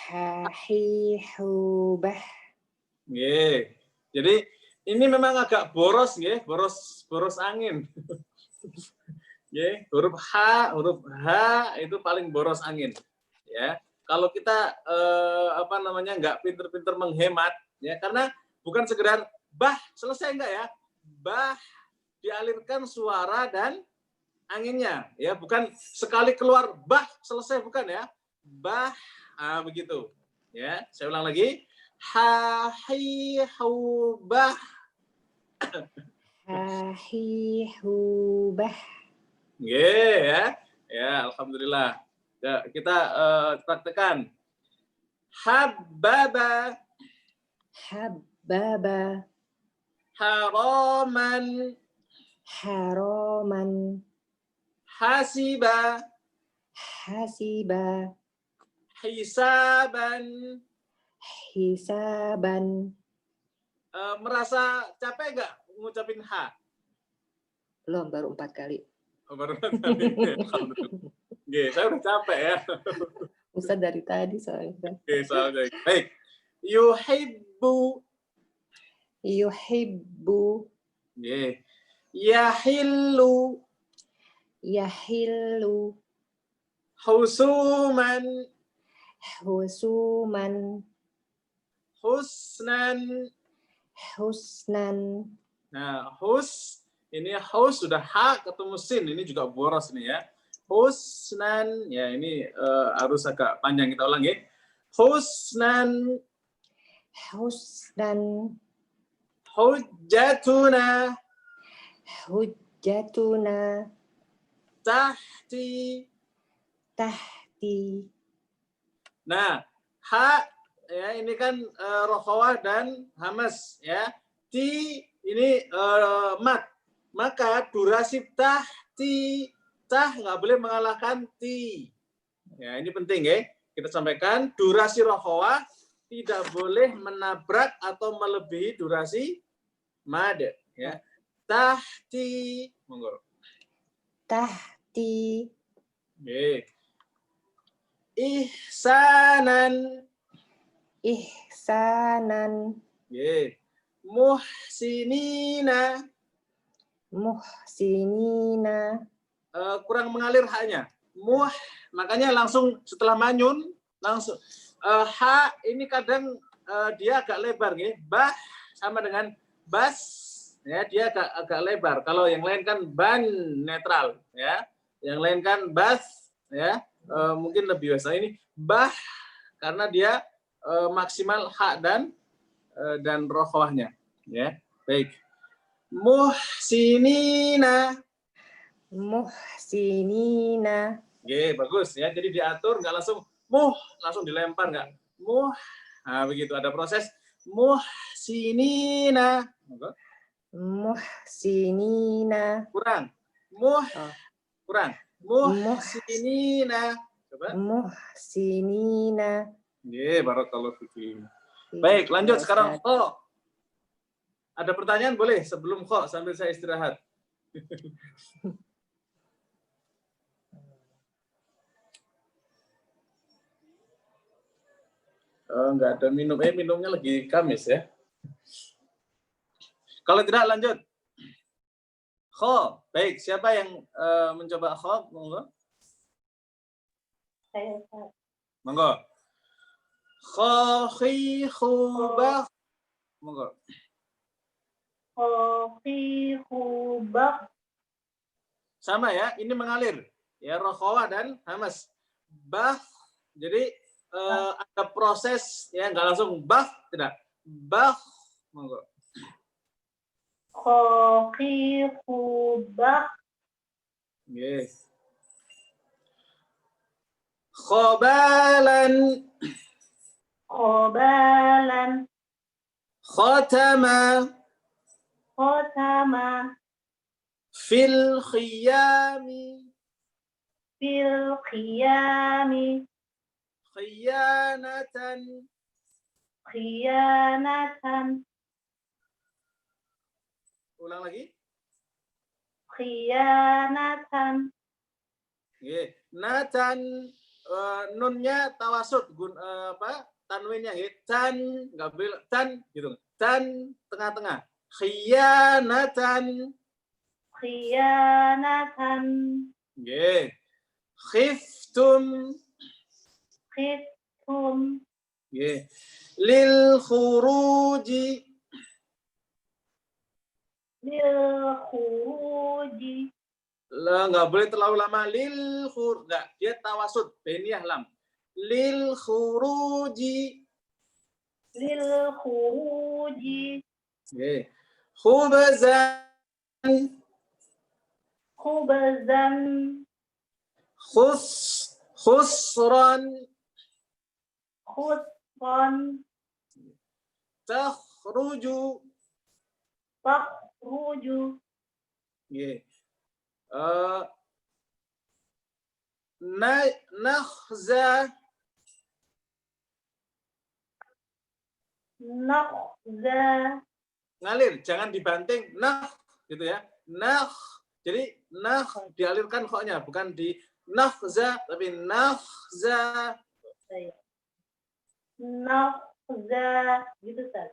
Hahihubah. Nggih. Jadi ini memang agak boros nggih, boros angin. Nggih, huruf H itu paling boros angin. Ya. Kalau kita nggak pinter-pinter menghemat, ya, karena bukan sekedar bah selesai enggak ya, bah dialirkan suara dan anginnya, ya, bukan sekali keluar bah selesai, bukan ya, bah, begitu, ya. Saya ulang lagi, hahihubah, hahihubah. ya, alhamdulillah. Ya, kita praktekkan. Habbaba. Habbaba. Haraman. Haraman. Hasiba. Hasiba. Hisaban. Hisaban. Merasa capek nggak ngucapin H? Belum, baru 4 kali. Oh, baru 4 kali. Oke, saya udah capek ya. Ustaz dari tadi soalnya. Oke, soalnya. Baik. Yuhibbu. Yuhibbu. Oke. Yahillu. Yahillu. Husuman. Husuman. Husnan. Husnan. Nah, ini sudah H ketemu sin, ini juga boros nih ya. Husnan, ya ini harus agak panjang, kita ulangi. Husnan. Husnan. Hujjatuna. Hujjatuna. Tahti. Tahti. Nah, H ya ini kan rokhawah dan hamas ya. Ti ini mat. Maka durasi tahti, nggak boleh mengalahkan ti. Ya, ini penting ya. Kita sampaikan durasi rokhawah tidak boleh menabrak atau melebihi durasi mad ya. Tahti, monggo. Tahti. Oke. Ihsanan. Ihsanan. Oke. Muhsinina. Muhsinina. Kurang mengalir haknya. Makanya langsung setelah manyun langsung H ini kadang dia agak lebar nih. Bah sama dengan bas ya, dia agak lebar. Kalau yang lain kan ban netral ya. Yang lain kan bas ya, mungkin lebih biasa. Ini bah karena dia maksimal H dan rokhawahnya ya. Baik. Muhsinina. Muhsinina. Oke, bagus ya. Jadi diatur, nggak langsung langsung dilempar, nggak. Nah, begitu ada proses muhsinina. Muhsinina. Kurang. Kurang. Muhsinina. Coba. Muhsinina. Oke, barakallahu fiikum. Baik, lanjut sekarang. Ada pertanyaan boleh sebelum sambil saya istirahat. Enggak ada minum. Minumnya lagi Kamis ya. Kalau tidak lanjut. Baik, siapa yang mencoba monggo? Saya. Monggo. Khubah. Monggo. Khubah. Sama ya, ini mengalir. Ya, rokhawah dan hamas. Bah, jadi ada proses ya, nggak langsung bah, tidak. Bah, monggo. Khubah. Yes. Khobalan. Khobalan. Khotama. Khotama. Fil khiyami. Fil khiyami. Khiyanatan. Khiyanatan. Ulang lagi. Khiyanatan. Nggih. Natan nunnya tawasud tanwinnya nggih. Tan enggak boleh tan gitu. Tan tengah-tengah. Khiyanatan. Khiyanatan. Nggih. Khiftum. Khiftum. Nggih. Lil khuruji. Lil khuruji. Nggak boleh terlalu lama. Lil khur, nggak, dia tawasud, beniyah lam. Lil khuruji. Lil khuruji. Nggih. Khubzan. Khubzan. Khusran. Khusran. Takhruju. Takhruju. Nggih. Nakhza. Nakhza. Ngalir, jangan dibanting. Nakh, gitu ya. Nakh. Jadi nakh dialirkan khoknya, bukan di nakhza, tapi nakhza. Nakhza. Gitu, Ustaz.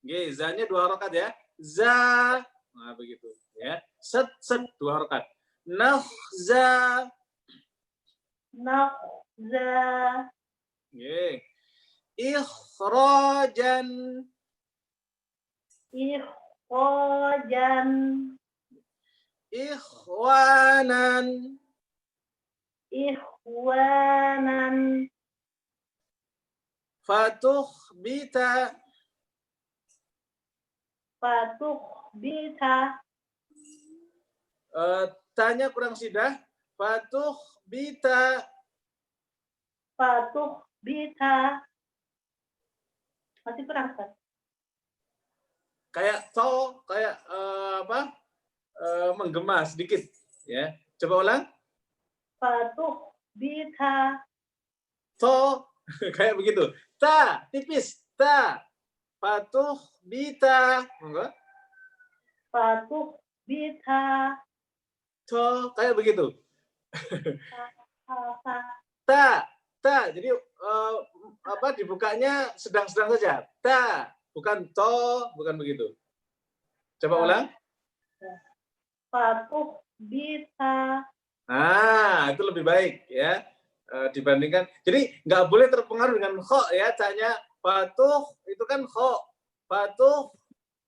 Nggih, za-nya 2 harakat ya. Za. Nah, begitu ya. Set 2 harakat. Nakhza. Nakhza. Nggih. Ikhrajan. Ikhrajan. Ikhwanan. Ikhwanan. Fatukhbita. Fatukhbita. Tanya kurang sidah. Fatukhbita. Fatukhbita. Masih kurang, Ustaz. Kayak kayak menggema sedikit ya. Coba ulang. Fatukhbita. Kayak begitu. Ta tipis. Ta. Fatukhbita. Monggo. Fatukhbita. Kayak begitu. Ta. Jadi dibukanya sedang-sedang saja. Ta. Bukan bukan begitu. Coba ulang. Fatukhbita. Nah, itu lebih baik ya dibandingkan. Jadi nggak boleh terpengaruh dengan kho ya. Tanya fatuh itu kan kho. Fatuh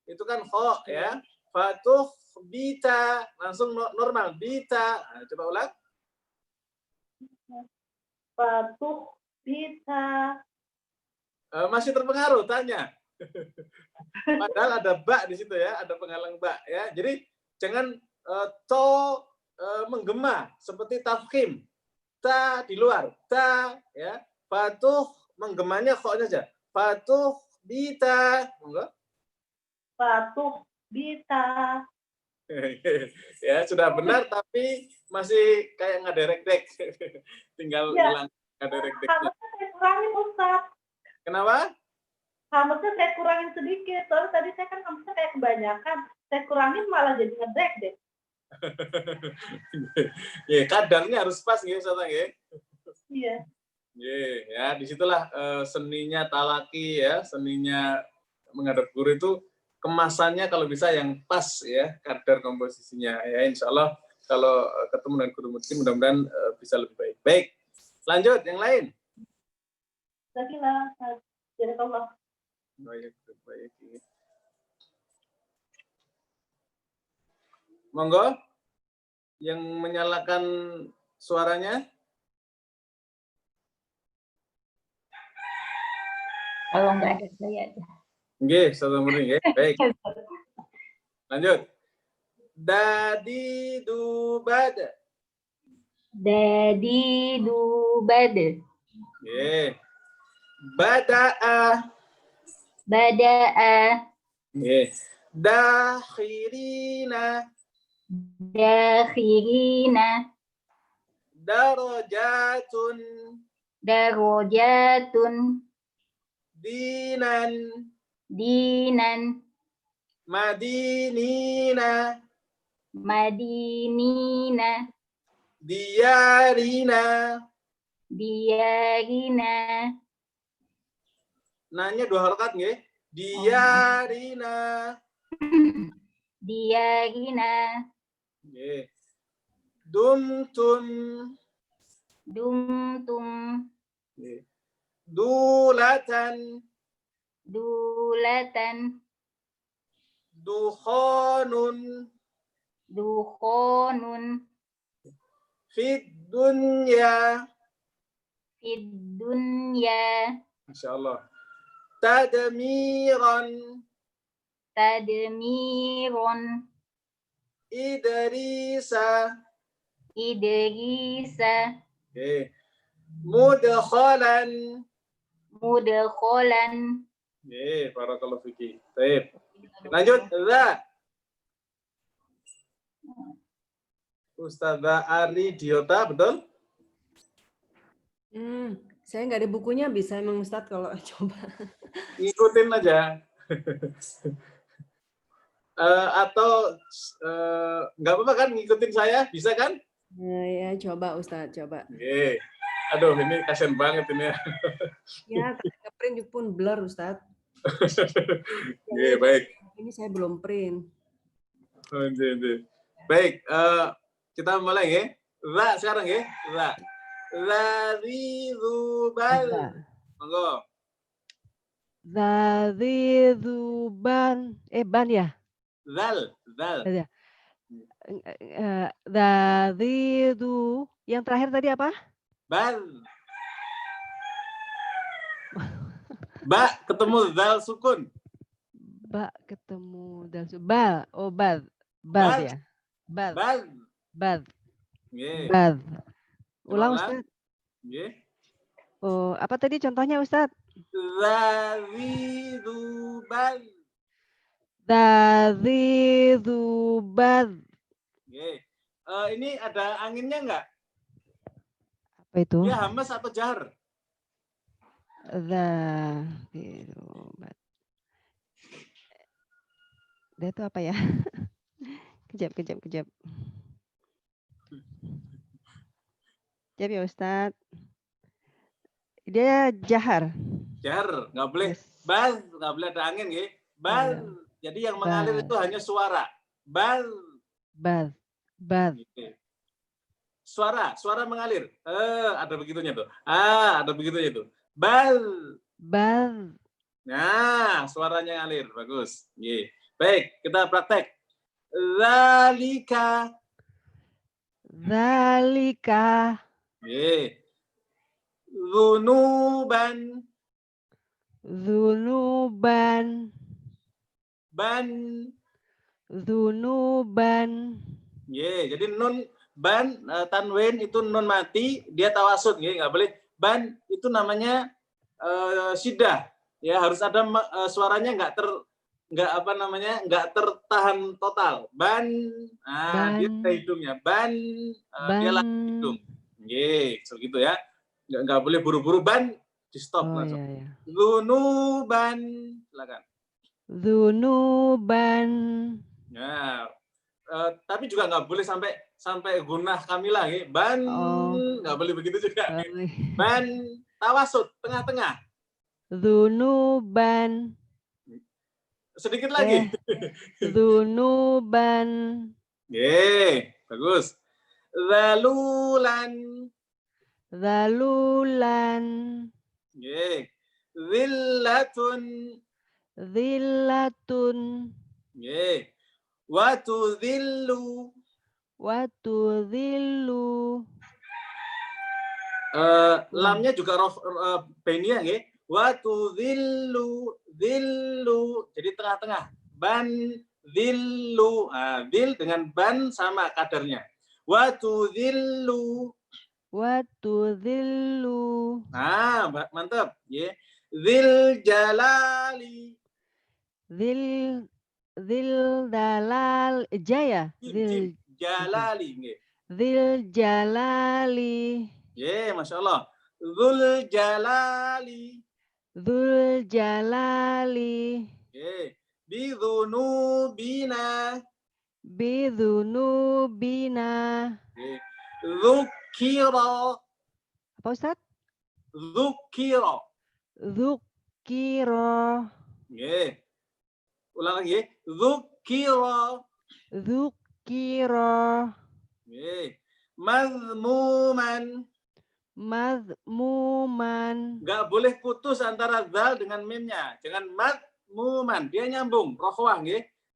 itu kan kho ya. Fatuh bita langsung normal bita. Nah, coba ulang. Fatukhbita. Masih terpengaruh tanya. Padahal ada ba di situ ya, ada penghalang ba ya. Jadi jangan menggema seperti tafkhim. Ta di luar, ta ya. Fatuh menggemanya kho-nya saja. Fatuh bita. Monggo. Fatuh bita. Ya, sudah benar tapi masih kayak ngaderek-dek. Tinggal hilang ngaderek-deknya. Hamasnya saya kurangin, Ustaz. Kenapa? Hamasnya saya kurangin sedikit. Soalnya tadi saya kan hamasnya kayak kebanyakan. Saya kurangin malah jadi ngedrek deh. Ya, kadarnya harus pas nggih, Ustaz nggih. Iya. Ya, disitulah seninya talaki ya, seninya menghadap guru itu kemasannya kalau bisa yang pas ya, kadar komposisinya ya. Insya Allah kalau ketemu dengan guru mungkin mudah-mudahan bisa lebih baik. Baik, lanjut yang lain. Jazakallah. Baik. Monggo, yang menyalakan suaranya. Kalau nggak ada saya aja. Nggih, satu murni nggih. Baik. Lanjut. Dadi dubad. Dadi dubad. Nggih. Bada'a. Bada'a. Nggih. Dakhirina. dakhirina, darajatun, darajatun, dinan, dinan, madinina, madinina, diyarina. diyarina. Nanya 2 harakat nggih. Diyarina. Diyarina, Nggih. Dumtum. dumtum, Nggih. Dulatan. dulatan, Dukhonun. dukhonun, Fid dunya. fid dunya, Masyaallah. Tadmiran. tadmirun, Idrisa. idrisa, Oke. Mudkhalan. mudkholan. Oke, barakallahu fiki. Baik. Lanjut, Za. Ustazah Ari Diota, betul? Saya nggak ada bukunya, bisa emang Ustadz kalau coba. Ngikutin aja. Atau nggak apa-apa kan ngikutin saya, bisa kan? Ya, coba Ustadz, coba. Oke. Aduh, ini kasian banget ini. Ya, ketika print pun blur Ustadz. Oke, baik. Ini saya belum print. Baik, kita mulai ya. Za sekarang ya. Za. Zadzubal. Monggo. Dzadzuban. Ban ya? Zal. Ya. Dzadzidu. Yang terakhir tadi apa? Bal. Ba ketemu zal sukun. Ba ketemu dal bal. Oh, bal. Bal ya. Bal. Bal. Bal. Nggih. Bal. Ulang. Ulang Ustaz. Nggih. Oh, apa tadi contohnya Ustaz? Zadzubal. Dzadzubal. Nggih. Ini ada anginnya enggak? Apa itu? Dia hamas atau jahar? Dzadzubal. Dia itu apa ya? Kejap. Kejap ya Ustaz. Dia jahar. Jahar, nggak boleh. Yes. Bal, nggak boleh ada angin, ya. Bal. Jadi yang mengalir itu hanya suara. Bal. Bal. Gitu. Suara mengalir. Ada begitunya tuh. Ada begitunya tuh. Bal. Nah, suaranya ngalir, bagus. Yeah. Baik, kita praktek. Zalika. Yeah. Zunuban. Zunuban. Jadi nun ban tanwin itu nun mati, dia tawasud, nggak boleh. Ban itu namanya syiddah, ya harus ada suaranya nggak tertahan total. Ban, dia ke hidungnya. Ban, dia lagi hidung. Segitu ya. Nggak boleh buru-buru ban, di stop langsung. Iya. Zunuban, silakan. Zunuban. Nah, tapi juga nggak boleh sampai gunah kamilah, ya. Ban, nggak boleh begitu juga. Ban, tawasud, tengah-tengah. Zunuban. Sedikit lagi. Zunuban. Bagus. Zalulan. Zillatun. Watudhillu. Lamnya juga bainiyah, nggih. Watudhillu. Jadi tengah-tengah. Ban, dhillu. Dhil dengan ban sama kadarnya. Watudhillu. Mantap. Dzil jalali. Dzil dalal jaya. jalali. Nggih. Dzil jalali. Masya Allah. Dzul jalali. Dzul jalali. Bidzunubina. Bidzunubina. Dzukira. Apa Ustaz? Dzukira. Dzukira. Ulang lagi. Dzukira. Dzukira. Mazmuman. Mazmuman. Nggak boleh putus antara zal dengan mimnya. Jangan mazmuman. Dia nyambung. Rokhwah.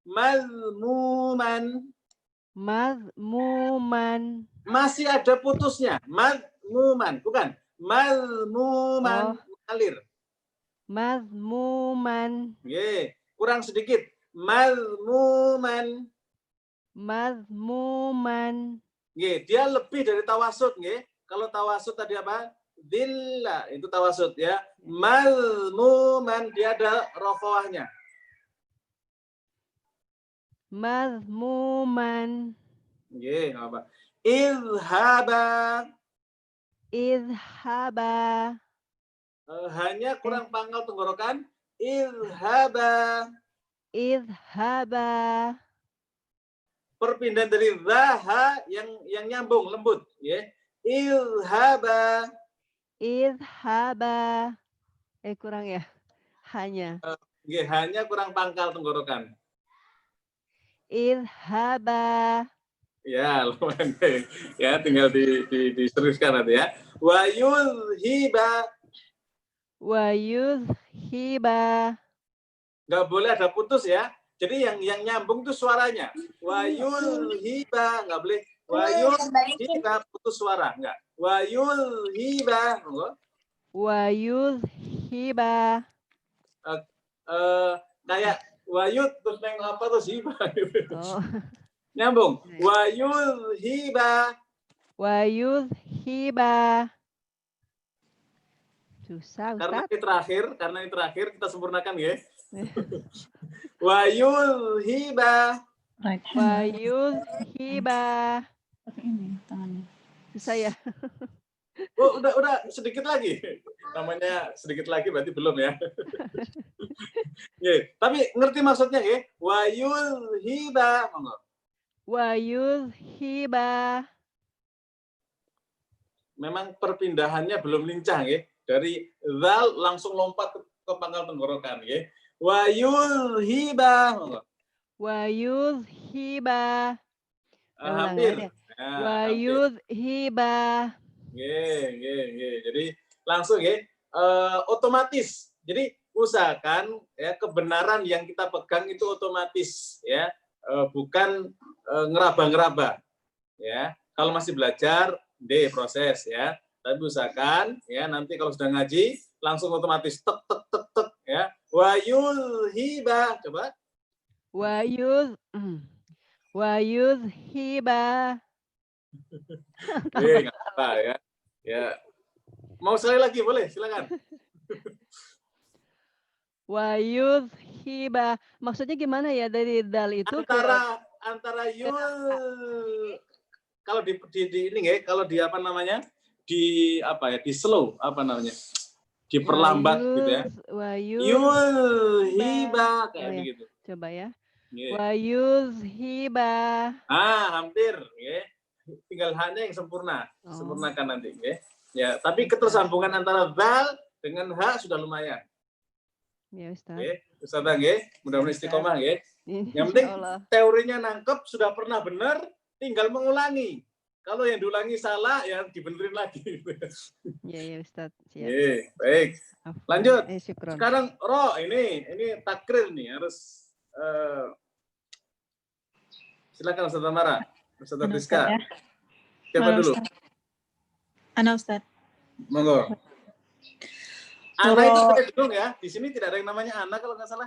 Mazmuman. Mazmuman. Masih ada putusnya. Mazmuman. Bukan. Mazmuman. Mengalir. Mazmuman. Kurang sedikit. Mazmuman. Mazmuman. Dia lebih dari tawasud. Kalau tawasud tadi apa? Dilla. Itu tawasud ya. Mazmuman. Dia ada rokhwahnya. Mazmuman. Nggak apa. Izhaba. Izhaba. Hanya kurang pangkal tenggorokan. Izhaba. Izhaba. Perpindahan dari zaha yang nyambung lembut. Izhaba. Izhaba. Kurang ya. Hanya. Hanya kurang pangkal tenggorokan. Izhaba. Ya, lumayan. Ya, tinggal diseruskan nanti ya. Wa yuzhiba. Wa yuzhiba. Nggak boleh ada putus ya. Jadi yang nyambung itu suaranya. Wa yuzhiba. Nggak boleh. Wa yuzhiba putus suara. Nggak. Wa yuzhiba. Wa yuzhiba. Kayak wayud terus neng apa terus hiba. Nyambung. Wa yuzhiba. Wa yuzhiba. Susah, Ustaz. Karena ini terakhir kita sempurnakan ya. Wa yuzhiba. Wa yuzhiba. Susah ya. Oh, udah sedikit lagi. Namanya sedikit lagi berarti belum ya. Tapi ngerti maksudnya ya. Wa yuzhiba. Wa yuzhiba. Memang perpindahannya belum lincah ya. Dari zal langsung lompat ke pangkal tenggorokan ya. Wa yuzhiba. Wa yuzhiba. Hampir. Wa yuzhiba. Jadi langsung ya. Otomatis. Jadi usahakan ya kebenaran yang kita pegang itu otomatis ya. Bukan ngeraba-ngeraba ya. Kalau masih belajar proses ya. Tapi usahakan ya nanti kalau sudah ngaji langsung otomatis tek tek tek tek ya. Wa yuzhiba. Coba. Wa yuzhiba. Nggak apa ya. Ya. Mau sekali lagi boleh, silakan. Wa yuzhiba. Maksudnya gimana ya dari dal itu antara kalau di ini ya, kalau di apa namanya? Di slow apa namanya? Diperlambat gitu ya. Wa yuzhiba kayak begitu. Coba ya. Wa yuzhiba. Hampir ya. Tinggal hanya yang sempurna. Sempurnakan nanti ya. Ya, tapi ketersambungan antara zal dengan ha sudah lumayan. Ya, Ustaz. Ustaz nggih, mudah-mudahan istiqomah nggih. Yang penting teorinya nangkep, sudah pernah benar, tinggal mengulangi. Kalau yang diulangi salah, ya dibenerin lagi. Ya, Ustaz. Siap. Baik. Lanjut. Syukron. Sekarang roh ini takrir nih harus silakan Ustaz Tamara, Ustaz Rizka. Ya. Siapa dulu? Ana Ustaz. Monggo. Ana itu kedung ya. Di sini tidak ada yang namanya Ana kalau nggak salah.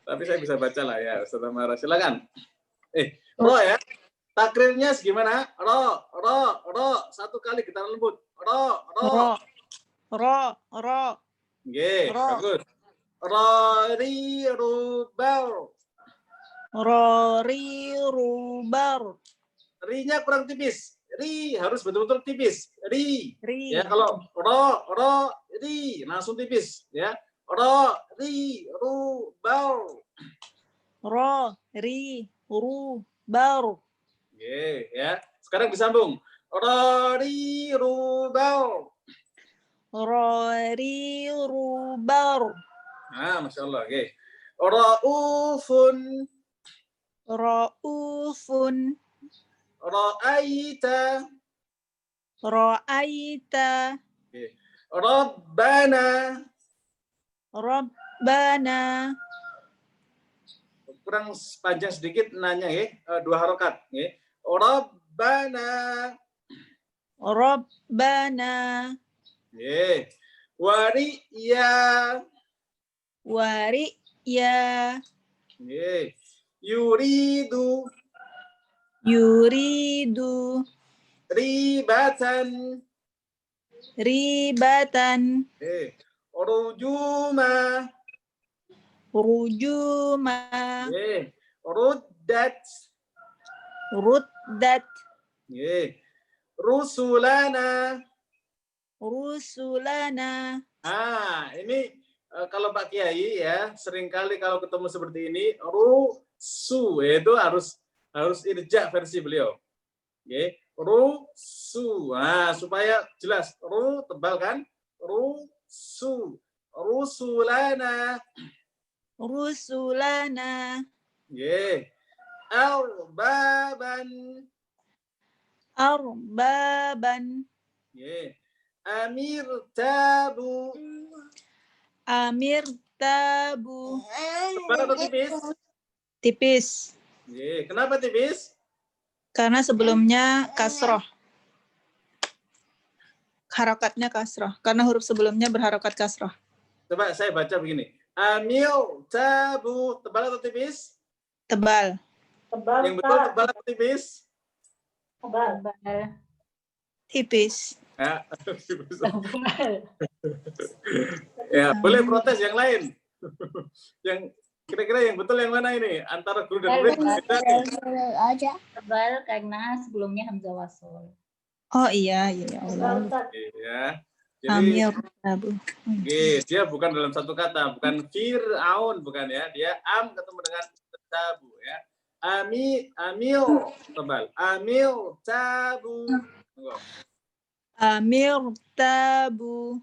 Tapi saya bisa baca lah ya, Ustaz Tamara. Silakan. Roh ya. Takrirnya segimana? Roh. Satu kali getaran lembut. Roh. Nggih, bagus. Rori rubau. Rori rubar. Ri-nya kurang tipis. Ri harus betul-betul tipis. Ri. Ri. Ya, kalau ro, ri langsung tipis ya. Ro, ri, ru, bau. Ro, ri, ru, bar. Oke, ya. Sekarang disambung. Ro, ri, ru, bau. Rori rubar. Nah, Masya Allah. Oke. Ra'ufun. Raufun. Ra'aita. Ra'aita. Oke. Rabbana. Rabbana. Kurang panjang sedikit nanya ya. 2 harokat. Ya. Rabbana. Rabbana. Ya. Wariya. Wariya. Ya. Yuridu. Yuridu. Ribatan. Ribatan. Ya. Rujuma. Rujuma. Ya. Ruddat. Ruddat. Ya. Rusulana. Rusulana. Ini kalau Pak Kiai ya, seringkali kalau ketemu seperti ini, rusu itu harus irja versi beliau. Oke, rusu. Supaya jelas, ru tebal kan? Rusu. Rusulana. Rusulana. Oke. Arbaban. Arbaban. Oke. Amir tabu. Amir tabu. Tebal atau tipis? Tipis. Kenapa tipis? Karena sebelumnya kasroh. Harokatnya kasroh. Karena huruf sebelumnya berharokat kasroh. Coba saya baca begini. Amil tabu. Tebal atau tipis? Tebal. Tebal. Yang betul tebal atau tipis? Tebal. Tipis. Ya, ya boleh protes yang lain. Yang kira-kira yang betul yang mana ini? Antara guru dan murid berbeda nih. Tebal karena sebelumnya hamzah wasol. Oh iya, ya Allah. Iya. Jadi, Amir tabu. dia bukan dalam satu kata, bukan Fir'aun, bukan ya. Dia am ketemu dengan tabu ya. Amil tebal. Amil tabu. Amir tabu.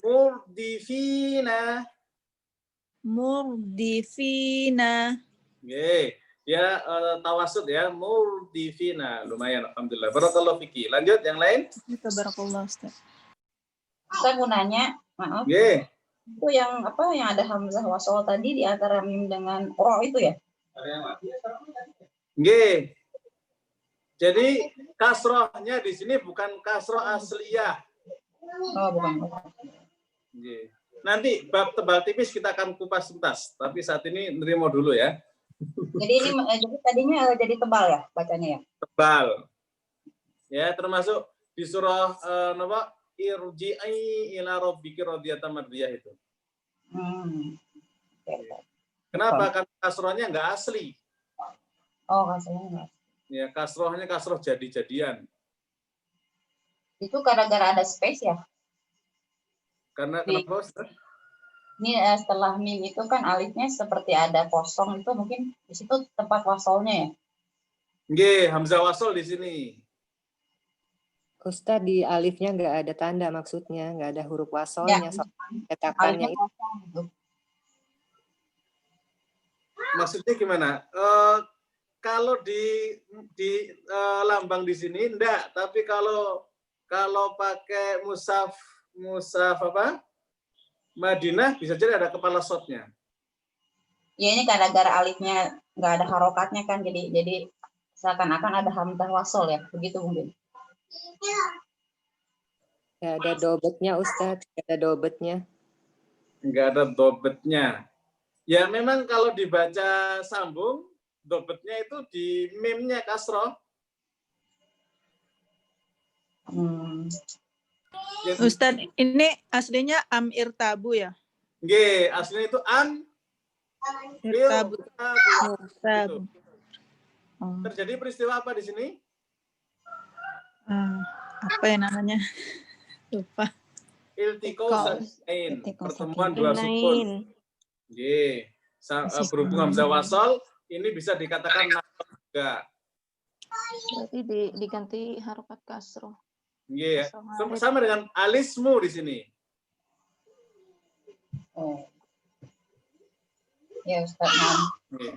Murdifina. Murdifina. Ya tawasud ya, murdifina. Lumayan, alhamdulillah. Barakallahu fiki. Lanjut yang lain. Barakallahu Ustaz. Saya mau nanya, maaf. Itu yang apa yang ada hamzah wasol tadi di antara mim dengan ro itu ya? Jadi kasrohnya di sini bukan kasroh asliyah. Oh, bukan. Nanti bab tebal tipis kita akan kupas tuntas, tapi saat ini nerimo dulu ya. Jadi ini jadi tadinya jadi tebal ya bacanya ya? Tebal. Ya, termasuk di surah Irji'i ila rabbiki radiyatan mardiyah itu. Kenapa? Karena kasrohnya nggak asli. Oh, kasrohnya nggak. Ya, kasrohnya kasroh jadi-jadian. Itu gara-gara ada space ya? Karena kenapa, Ustaz? Ini setelah mim itu kan alifnya seperti ada kosong, itu mungkin di situ tempat wasolnya ya? Hamzah wasol di sini. Ustaz, di alifnya nggak ada tanda maksudnya, nggak ada huruf wasolnya, cetakannya itu. Gitu. Maksudnya gimana? Kalau di lambang di sini enggak, tapi kalau pakai mushaf apa? Madinah bisa jadi ada kepala shotnya. Ya ini gara-gara alifnya nggak ada harokatnya kan, jadi seakan-akan ada hamzah wasol ya, begitu mungkin. Nggak ada dobetnya Ustaz, nggak ada dobetnya. Nggak ada dobetnya. Ya memang kalau dibaca sambung, dobetnya itu di mimnya kasroh. Ustaz, ini aslinya amir tabu ya? Aslinya itu Irtabut. Terjadi peristiwa apa di sini? Apa ya namanya? Lupa. Iltiko sakin, pertemuan dua sukun. Nggih. Berhubung hamzah wasal, ini bisa dikatakan nasab juga. Berarti diganti harokat kasroh. Nggih ya. Sama dengan alismu di sini. Ya Ustaz.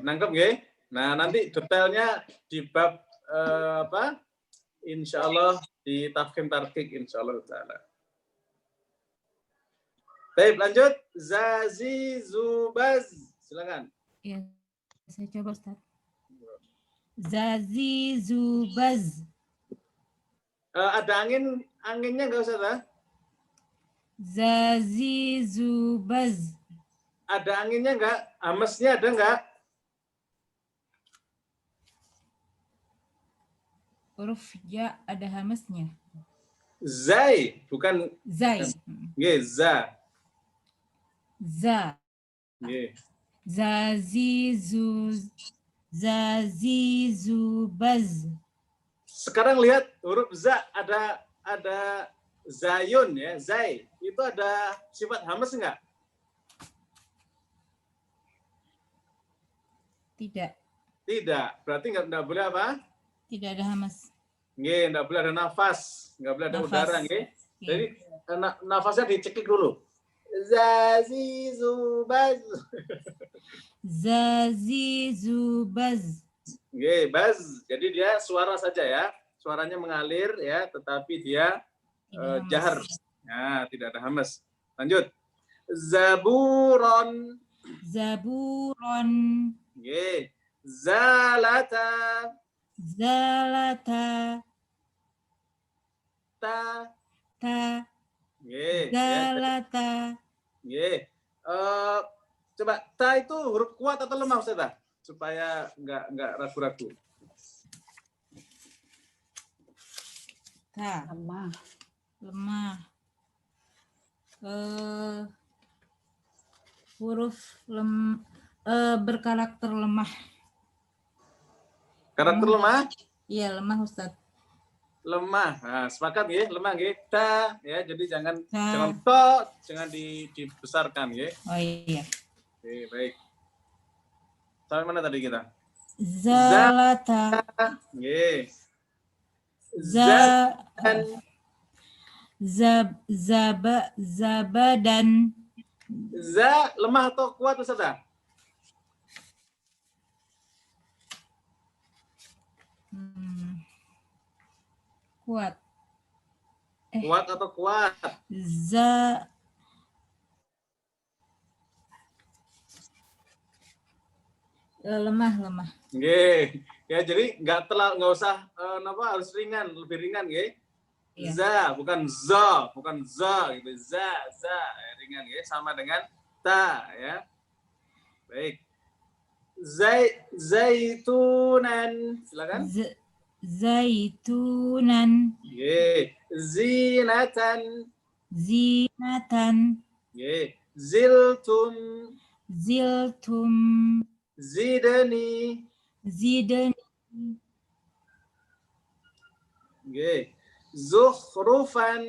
Nangkep nggih? Nah, nanti detailnya di bab apa? Insyaallah di tafkhim tarkik insyaallah taala. Baik, lanjut. Zazi Zubaz. Silakan. Ya, saya coba Ustaz. Zazi Zubaz. Ada anginnya nggak usah, Tah? Zazi Zubaz. Ada anginnya nggak? Hamesnya ada nggak? Huruf ya ada hamesnya. Zai, bukan Zai. Nggih, za. Za. Nggih. Zazi Zubaz. Sekarang lihat huruf za ada zayun ya, zai. Itu ada sifat hames enggak? Tidak. Tidak. Berarti enggak boleh apa? Tidak ada hamas. Nggih, enggak boleh ada nafas, enggak boleh ada udara nggih. Jadi nafasnya dicekik dulu. Zazi Zubaz. Zazi Zubaz. Nggih, baz. Jadi dia suara saja ya. Suaranya mengalir ya, tetapi dia jahar. Ya, tidak ada hamas. Lanjut. Zaburon. Zaburon. Nggih. Zalata. Zalata. Ta. Ta. Nggih. Zalata. Nggih. Coba ta itu huruf kuat atau lemah Ustaz? Supaya enggak ragu-ragu. Ta. Lemah. Lemah. Huruf berkarakter lemah. Karakter lemah? Iya, lemah Ustaz. Lemah. Nah, sepakat nggih, lemah nggih. Ta ya, jadi jangan Ta. jangan dibesarkan nggih. Oh iya. Oke, baik. Sampai mana tadi kita? Zalata. Nggih. Zabadan. Za lemah atau kuat Ustaz? Kuat. Kuat atau kuat? Lemah. Nggih. Ya jadi nggak usah harus ringan, lebih ringan nggih. Iya. Za bukan za gitu. Za ya, ringan nggih, sama dengan ta ya. Baik. Zaitunan, silakan. Zaitunan. Nggih. Zinatan. Nggih. Ziltum. Zidani. Nggih. Zukhrufan.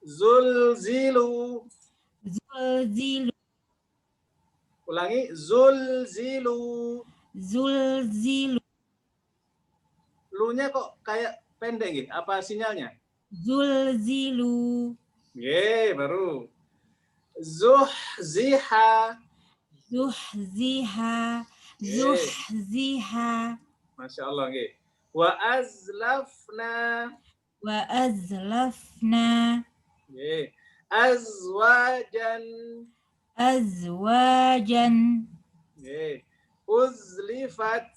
Zulzilu. Ulangi. Zulzilu. Lu-nya kok kayak pendek gitu. Apa sinyalnya? Zulzilu. Nggih, baru. Zuhziha. Masya Allah nggih. Wa azlafna. Nggih. Azwajan. Nggih. Uzlifat.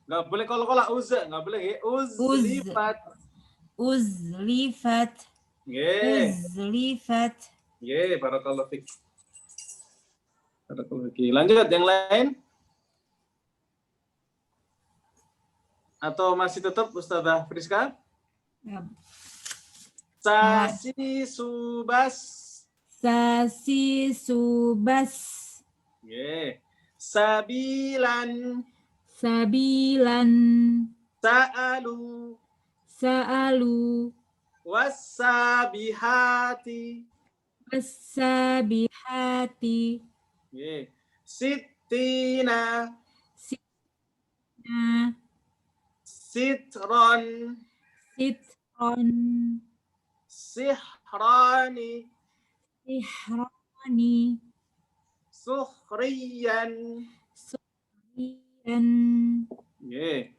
Nggak boleh kolak-kolak uzza, nggak boleh nggih. Uzlifat. Nggih. Nggih, barakallahu fik. Barakallahu fik. Lanjut yang lain? Atau masih tetap Ustazah Friska? Ya. Sasi Subas. Sasi subas. Ye. Sabilan. Sabilan. Sa'alu. Sa'alu. Wasabihati. Wasabihati. Ye. Sittina. Sitna. Sitron. Sitron. Sihrani. Sihrani. Sukhriyan. Sukhriyan. Yeah.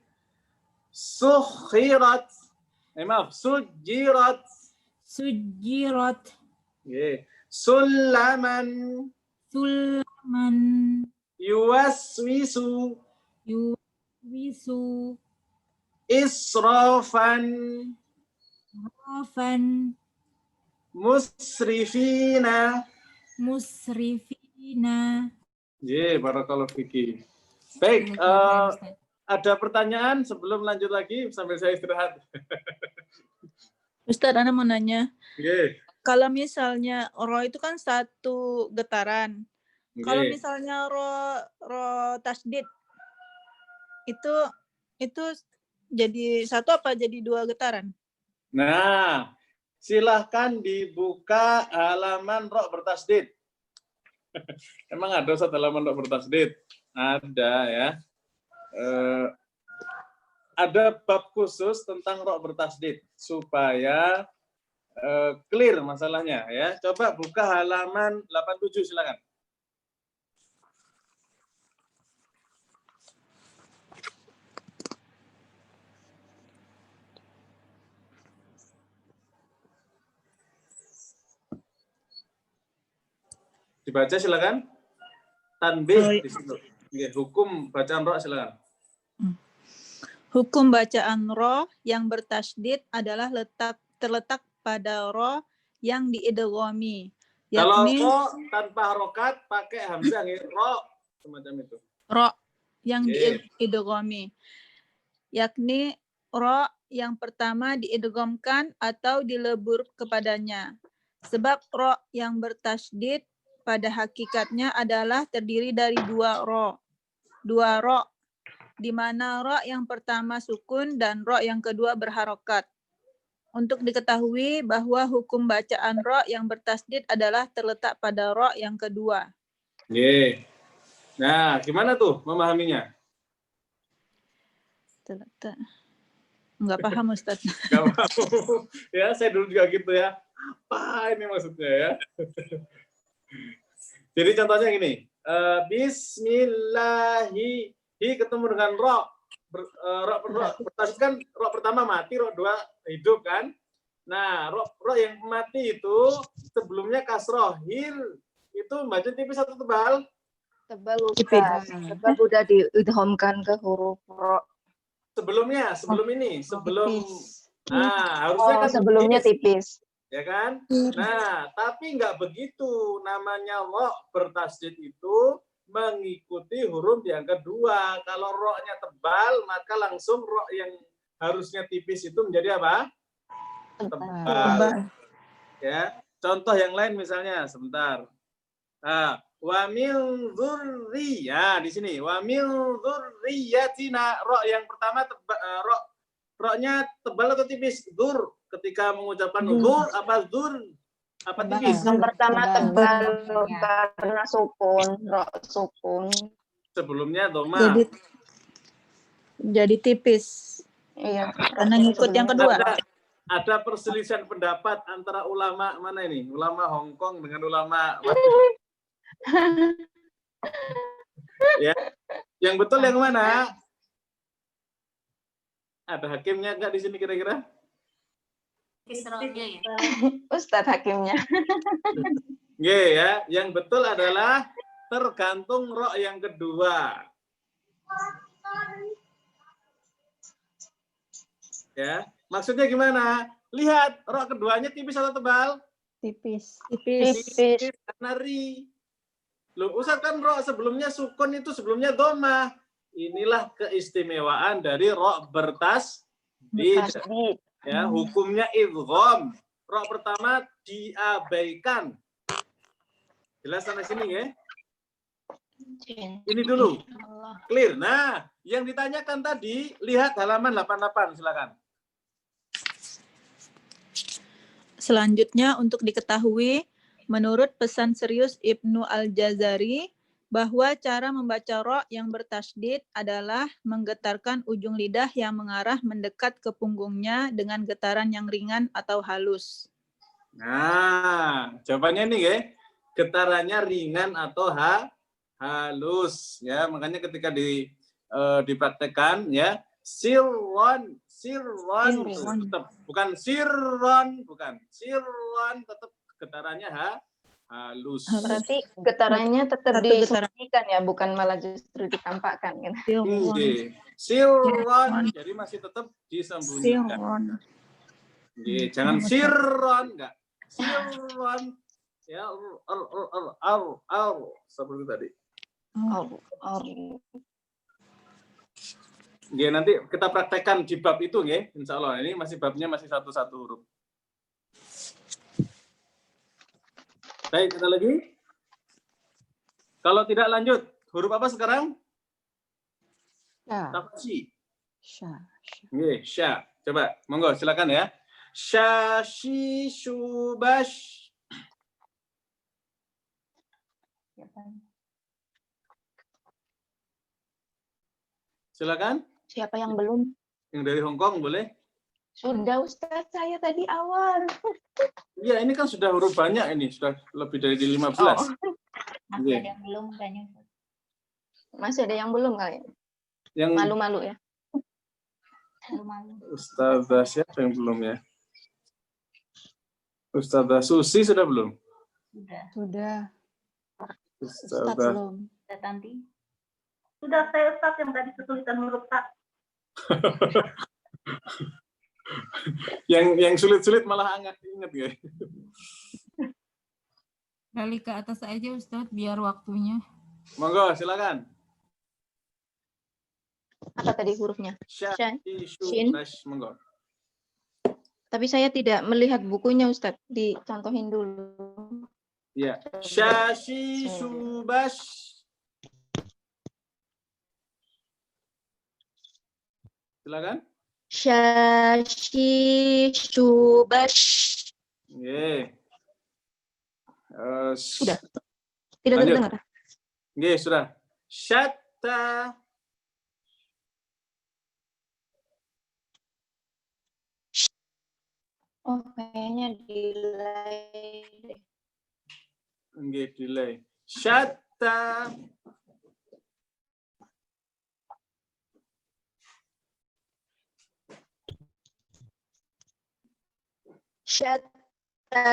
Sukhirat. Maaf, sujirat. Sujirat. Yeah. Sulaman. Sulaman. Yuwaswisu. Yuwisu. Israfan. Rafan. Musrifina. Musrifina. Yeah, barakallahu fiki. Baik, ada pertanyaan sebelum lanjut lagi sambil saya istirahat? Ustadz, Ana mau nanya. Yeah. Kalau misalnya ro itu kan satu getaran. Kalau Yeah. misalnya ro tasdid itu jadi satu apa jadi dua getaran? Nah, silahkan dibuka halaman ro bertasdid. Emang ada Ustaz halaman ro bertasdid? Ada ya. Ada bab khusus tentang ro bertasdid supaya clear masalahnya ya. Coba buka halaman 87 silakan. Dibaca silakan. Tanbih di situ. Hukum bacaan ro silakan. Hukum bacaan ro yang bertasydid adalah terletak pada ro yang diidghami. Kalau ro tanpa harokat pakai hamzah, ro semacam itu. Ro yang diidghami, yakni ro yang pertama diidghamkan atau dilebur kepadanya. Sebab ro yang bertasydid pada hakikatnya adalah terdiri dari dua ro, di mana ro yang pertama sukun dan ro yang kedua berharokat. Untuk diketahui bahwa hukum bacaan ro yang bertasydid adalah terletak pada ro yang kedua. Nah, gimana tuh memahaminya? Terletak. Enggak paham, Ustaz. Enggak paham. Ya, saya dulu juga gitu ya. Apa ini maksudnya ya? Jadi contohnya gini, Bismillahi, hi ketemu dengan ro bertasydid kan ro pertama mati, ro dua hidup kan. Nah, ro yang mati itu sebelumnya kasroh, hil itu baca tipis atau tebal? Tebal, Ustaz. Sebab udah diidghamkan ke huruf ro. Sebelum harusnya kan sebelumnya tipis. Ya kan? Nah, tapi nggak begitu. Namanya ro bertasydid itu mengikuti huruf yang kedua. Kalau ro-nya tebal, maka langsung ro yang harusnya tipis itu menjadi apa? Tebal. Ya. Contoh yang lain misalnya, sebentar. Nah, wa min dzurriyyah di sini. Wa min dzurriyyatina, ro yang pertama ro-nya tebal atau tipis? Dzur. Ketika mengucapkan dzur apa dzur? Apa tipis? Yang pertama tebal karena sukun, ro sukun. Sebelumnya doma. Jadi tipis. Iya. Karena ngikut yang kedua. Ada perselisihan pendapat antara ulama mana ini? Ulama Hong Kong dengan ulama ya. Yang betul yang mana? Ada hakimnya enggak di sini kira-kira? Kisrohnya ya. Ustadz hakimnya. Ya, yang betul adalah tergantung ro yang kedua. Ya, maksudnya gimana? Lihat, ro keduanya tipis atau tebal? Tipis. Karena ri. Loh, Ustaz kan ro sebelumnya sukun itu sebelumnya dhamma. Inilah keistimewaan dari ro bertasydid. Ya, hukumnya idgham. Ro pertama diabaikan. Jelas sampai sini ya? Ini dulu. Clear. Nah, yang ditanyakan tadi, lihat halaman 88, silakan. Selanjutnya untuk diketahui, menurut pesan serius Ibnu Al-Jazari, bahwa cara membaca ro yang bertasydid adalah menggetarkan ujung lidah yang mengarah mendekat ke punggungnya dengan getaran yang ringan atau halus. Nah, jawabannya nih ya, getarannya ringan atau halus ya. Makanya ketika dipraktekkan ya, sirron tetap bukan sirron, bukan sirron, tetap getarannya halus. Berarti getarannya tetap disembunyikan ya, bukan malah justru ditampakkan gitu. Sirron, jadi masih tetap disembunyikan. Jangan sirron, enggak. Sirron, ya, seperti tadi. Nanti kita praktekkan di bab itu, ya, insya Allah. Ini babnya masih satu-satu huruf. Baik, kita lagi. Kalau tidak lanjut, huruf apa sekarang? Tafsi. Sya. Coba, monggo, silakan ya. Sya, shi, shu, bash. Silakan. Siapa yang belum? Yang dari Hong Kong boleh? Sudah Ustadz, saya tadi awal. Iya, ini kan sudah huruf banyak ini, sudah lebih dari 15. Masih ada yang belum kayaknya. Masih ada yang belum kali? Yang malu-malu ya? Malu-malu. Ustazah siapa yang belum ya? Ustazah Susi sudah belum? Sudah. Ustazah belum. Sudah Tanti? Sudah saya Ustaz yang tadi kesulitan huruf tak. yang sulit-sulit malah ingat ya. Kali ke atas aja Ustadz biar waktunya. Monggo, silakan. Apa tadi hurufnya? Shin. Monggo. Tapi saya tidak melihat bukunya Ustadz, dicontohin dulu. Iya. Syashi subash. Silakan. Syashi subash. Nggih. Sudah. Tidak terdengar. Nggih, sudah. Syatta. Oh, kayaknya delay. Nggih, delay. Syatta. Syatta.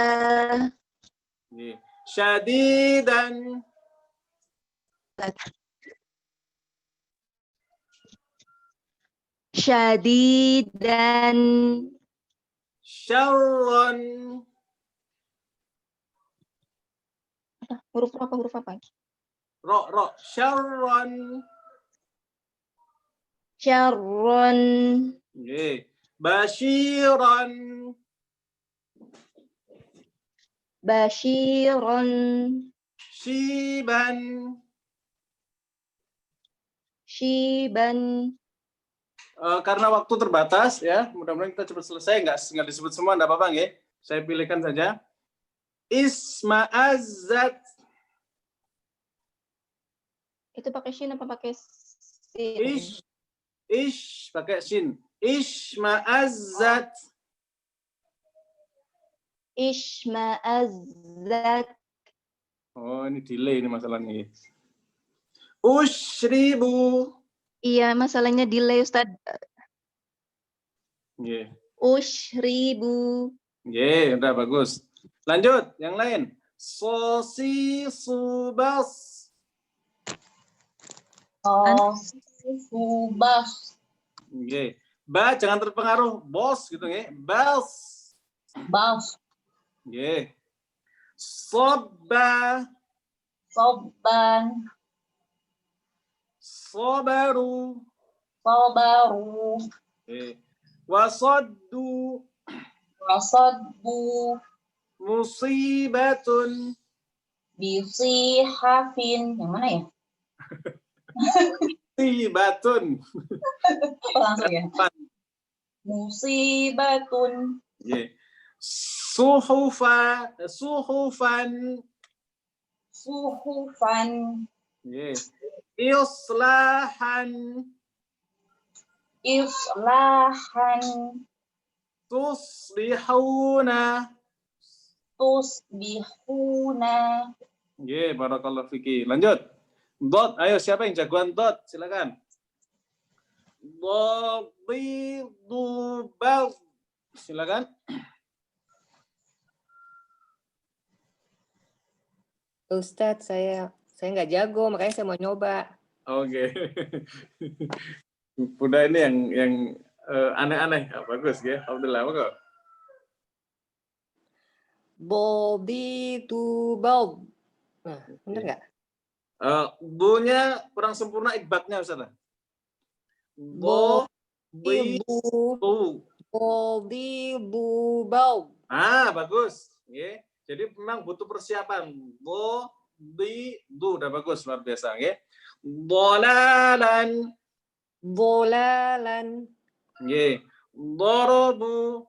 Nggih. Syadidan. Syadidan. Syarron. Huruf apa? Ro. Syarron. Syarron. Nggih. Basyiran. Basyiran. Syiban. Syiban. Karena waktu terbatas ya, mudah-mudahan kita cepat selesai, nggak disebut semua, nggak apa-apa nggih. Saya pilihkan saja. Isma'azzat. Itu pakai shin apa pakai sin? Pakai shin. Isma'azzat. Isma'azzat. Oh, ini delay ini masalahnya. Ushribu. Iya, masalahnya delay Ustaz. Nggih. Ushribu. Nggih, udah bagus. Lanjut, yang lain. Sosi subas. Subas. Nggih. Ba jangan terpengaruh bos gitu nggih. Bas. Bas. Nggih. Sobba. Soban. Sobaru. Sobaru. Wasaddu. Wasaddu. Musibatun. Bisihafin. Yang mana ya? Musibatun. Oh, langsung ya. Musibatun. Yeah. Suhufan. Suhufan. Yeah. Islahan. Islahan. Tuslihuna. Tusbihuna. Yeah, barakallahu fiki. Lanjut. Dot, ayo siapa yang jagoan dot? Silakan. Dubal. Silakan. Ustadz, saya nggak jago, makanya saya mau nyoba. Oke. Bunda ini yang aneh-aneh. Bagus ya. Alhamdulillah. Monggo. Bobby to Bob. Nah, bener nggak? Bu-nya kurang sempurna ikbatnya, Ustaz. Bobby bu Bob. Bagus. Yeah. Jadi memang butuh persiapan. Bobby du udah bagus, luar biasa. Yeah. Bolalan. Yeah. Dorobu.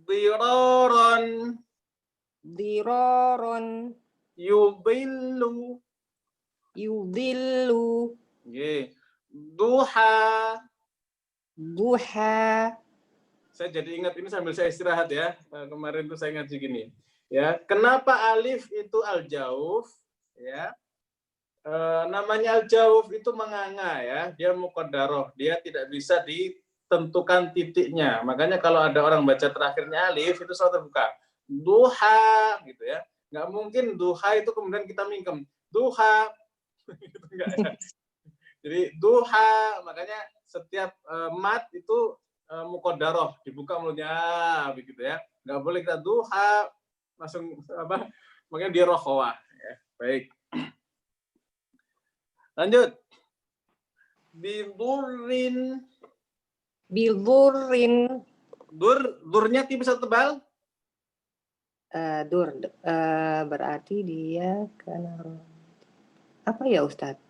Diroron. Yubillu. Yeah. Duha. Saya jadi ingat ini sambil saya istirahat ya. Kemarin tuh saya ngaji gini. Ya, kenapa alif itu al-jauf? Ya. Namanya al-jauf itu menganga ya. Dia muqaddarah, dia tidak bisa ditentukan titiknya. Makanya kalau ada orang baca terakhirnya alif itu selalu terbuka. Duha gitu ya. Nggak mungkin duha itu kemudian kita mingkem. Duha. Enggak ya. Jadi duha, makanya setiap mat itu muqaddarah, dibuka mulutnya begitu ya. Nggak boleh kita duha langsung makanya dia rokhawah ya. Baik. Lanjut. Bildurin. Durnya tipis atau tebal? Berarti dia karena apa ya, Ustadz?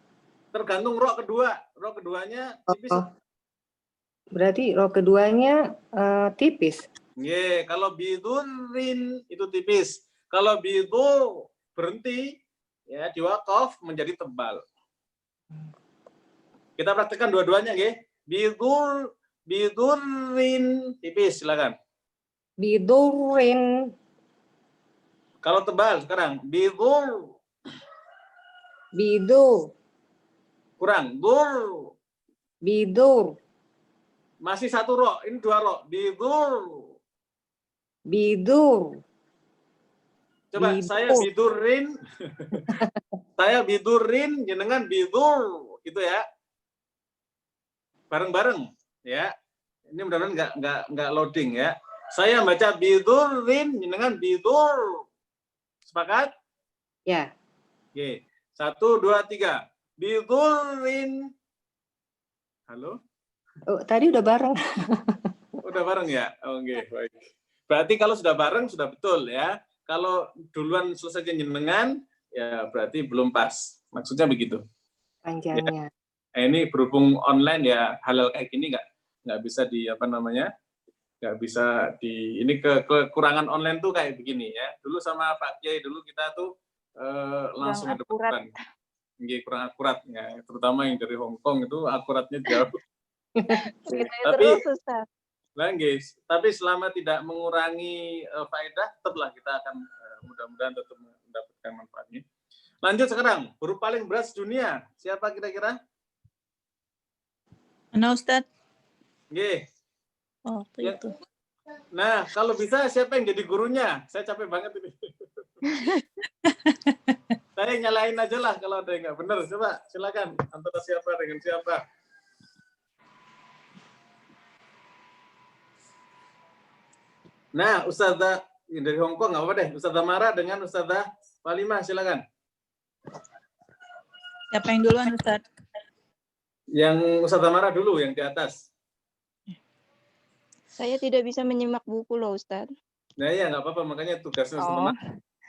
Tergantung roh kedua. Roh keduanya tipis. Berarti roh keduanya tipis. Yeah, kalau bidurin itu tipis. Kalau bidu berhenti ya di waqaf menjadi tebal. Kita praktekkan dua-duanya nggih. Bidurin tipis, silakan. Bidurin. Kalau tebal sekarang bidur. Kurang. Bidur. Masih satu roh, ini dua roh. Bidur. Coba saya bidurin. Saya bidurin, jenengan bidur, gitu ya. Bareng-bareng, ya. Ini mudah-mudahan nggak loading ya. Saya baca bidurin, jenengan bidur. Sepakat? Ya. Oke. 1, 2, 3. Bidurin. Halo? Oh, tadi udah bareng. Udah bareng ya? Oke, baik. Berarti kalau sudah bareng sudah betul ya. Kalau duluan selesai jenengan ya berarti belum pas. Maksudnya begitu. Panjangnya. Ya. Ini berhubung online ya hal-hal kayak gini nggak bisa nggak bisa ini kekurangan online tuh kayak begini ya. Dulu sama Pak Kiai dulu kita tuh langsung ada depan. Kurang akurat ya. Terutama yang dari Hong Kong itu akuratnya jauh. Tapi selama tidak mengurangi faedah, tetaplah kita akan mudah-mudahan tetap mendapatkan manfaatnya. Lanjut sekarang, huruf paling berat dunia. Siapa kira-kira? Mana Ustadz? Nggih. Oh, itu. Nah, kalau bisa siapa yang jadi gurunya? Saya capek banget ini. Saya nyalain aja lah kalau ada yang nggak benar. Coba silakan antara siapa dengan siapa. Nah, Ustazah dari Hong Kong nggak apa deh. Ustazah Mara dengan Ustazah Walimah, silakan. Siapa yang duluan, Ustaz? Yang Ustazah Mara dulu, yang di atas. Saya tidak bisa menyimak buku loh, Ustaz. Nah iya, nggak apa-apa. Makanya tugasnya teman.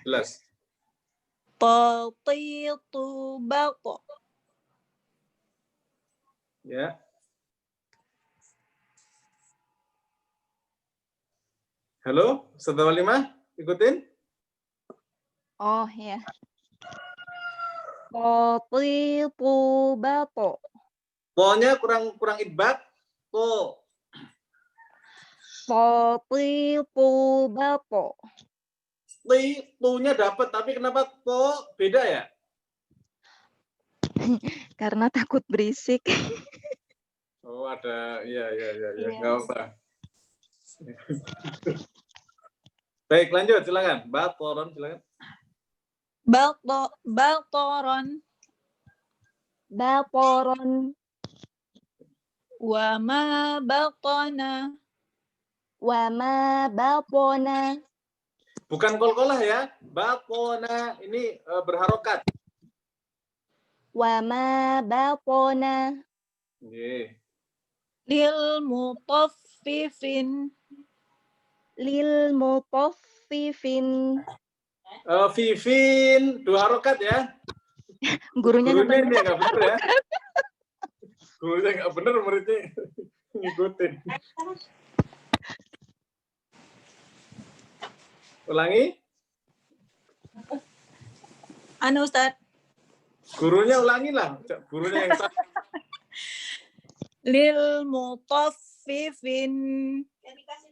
Jelas. Tatitu bato. Ya. Halo, Ustaz Walimah, ikutin. Oh ya. Tatitu bato. Po-nya kurang idbat. Po. Tatitu bato. Tu-nya dapat, tapi kenapa po beda ya? Karena takut berisik. Oh, ada. Iya. Iya. Nggak apa. Baik, lanjut. Silakan. Batoron, silakan. Batoron. Batoron. Wa ma batona. Wa ma batona. Bukan kol-kolah ya. Batona ini berharokat. Wa ma batona. Nggih. Lil mutaffifin. Lil mutaffifin. Vivin, 2 harokat ya. Gurunya Gurunya ini nggak bener ya. Gurunya nggak bener, muridnya ngikutin. Ulangi. Anu Ustaz. Gurunya ulangi lah. Gurunya yang salah. Lil mutaffifin.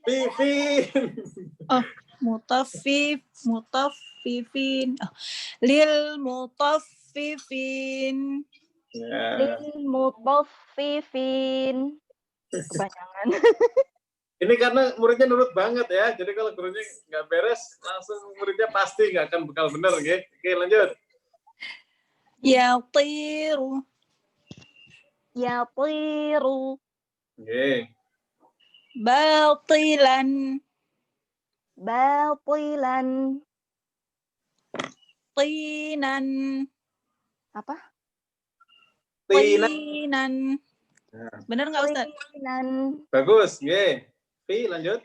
Vivin. Oh, mutaffifin. Oh, lil mutaffifin. Ya. Lil mutaffifin. Kepanjangan. Ini karena muridnya nurut banget ya. Jadi kalau gurunya nggak beres, langsung muridnya pasti nggak akan bekal bener. Oke, lanjut. Yatiru. Yatiru. Oke. Batilan. Batilan. Tinan. Apa? Tinan. Nah. Bener nggak Ustaz? Tinan. Bagus. Oke. Fi, lanjut.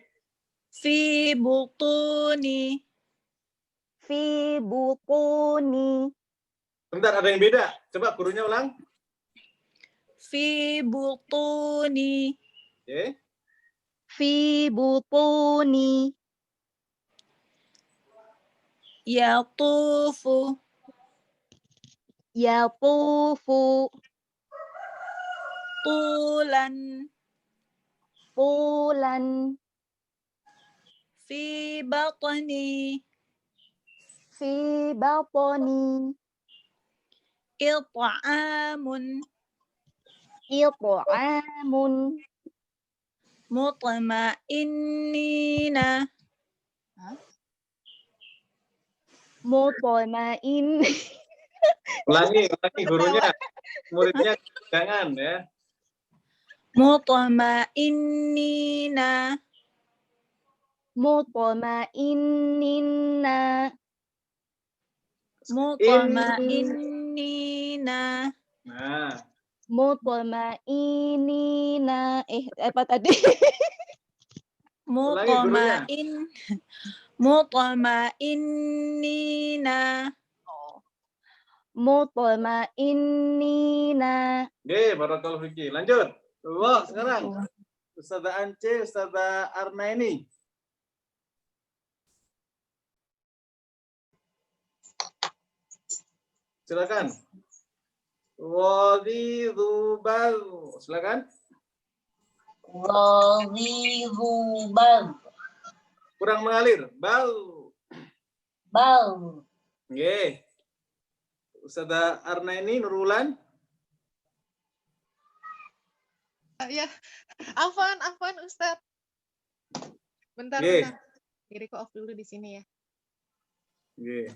Fi butuni. Fi butuni. Bentar, ada yang beda. Coba gurunya ulang. Fi butuni. Oke. Fi butuni. Yatufu. Yatufu. Tulan. Tulan. Fi batni. Fi batni. It'amun. It'amun. Mutma'innina. Mutmain. Ulangi gurunya. Muridnya jangan ya. Mutma'innina. Mutma'innina. Mutma'innina. Nah. Mutma'innina. Apa tadi? Mutma'innina. Mutma'innina. Oke, barakallahu fiki. Lanjut. Wah, sekarang Ustazah Ance, Ustazah Arnaini. Silakan. Wadidubal. Silakan. Wadidubal. Kurang mengalir. Bal. Bal. Oke. Ustazah Arnaini, Nurulan. Ya, Afwan Ustaz. Bentar. Diri off dulu di sini ya. Oke.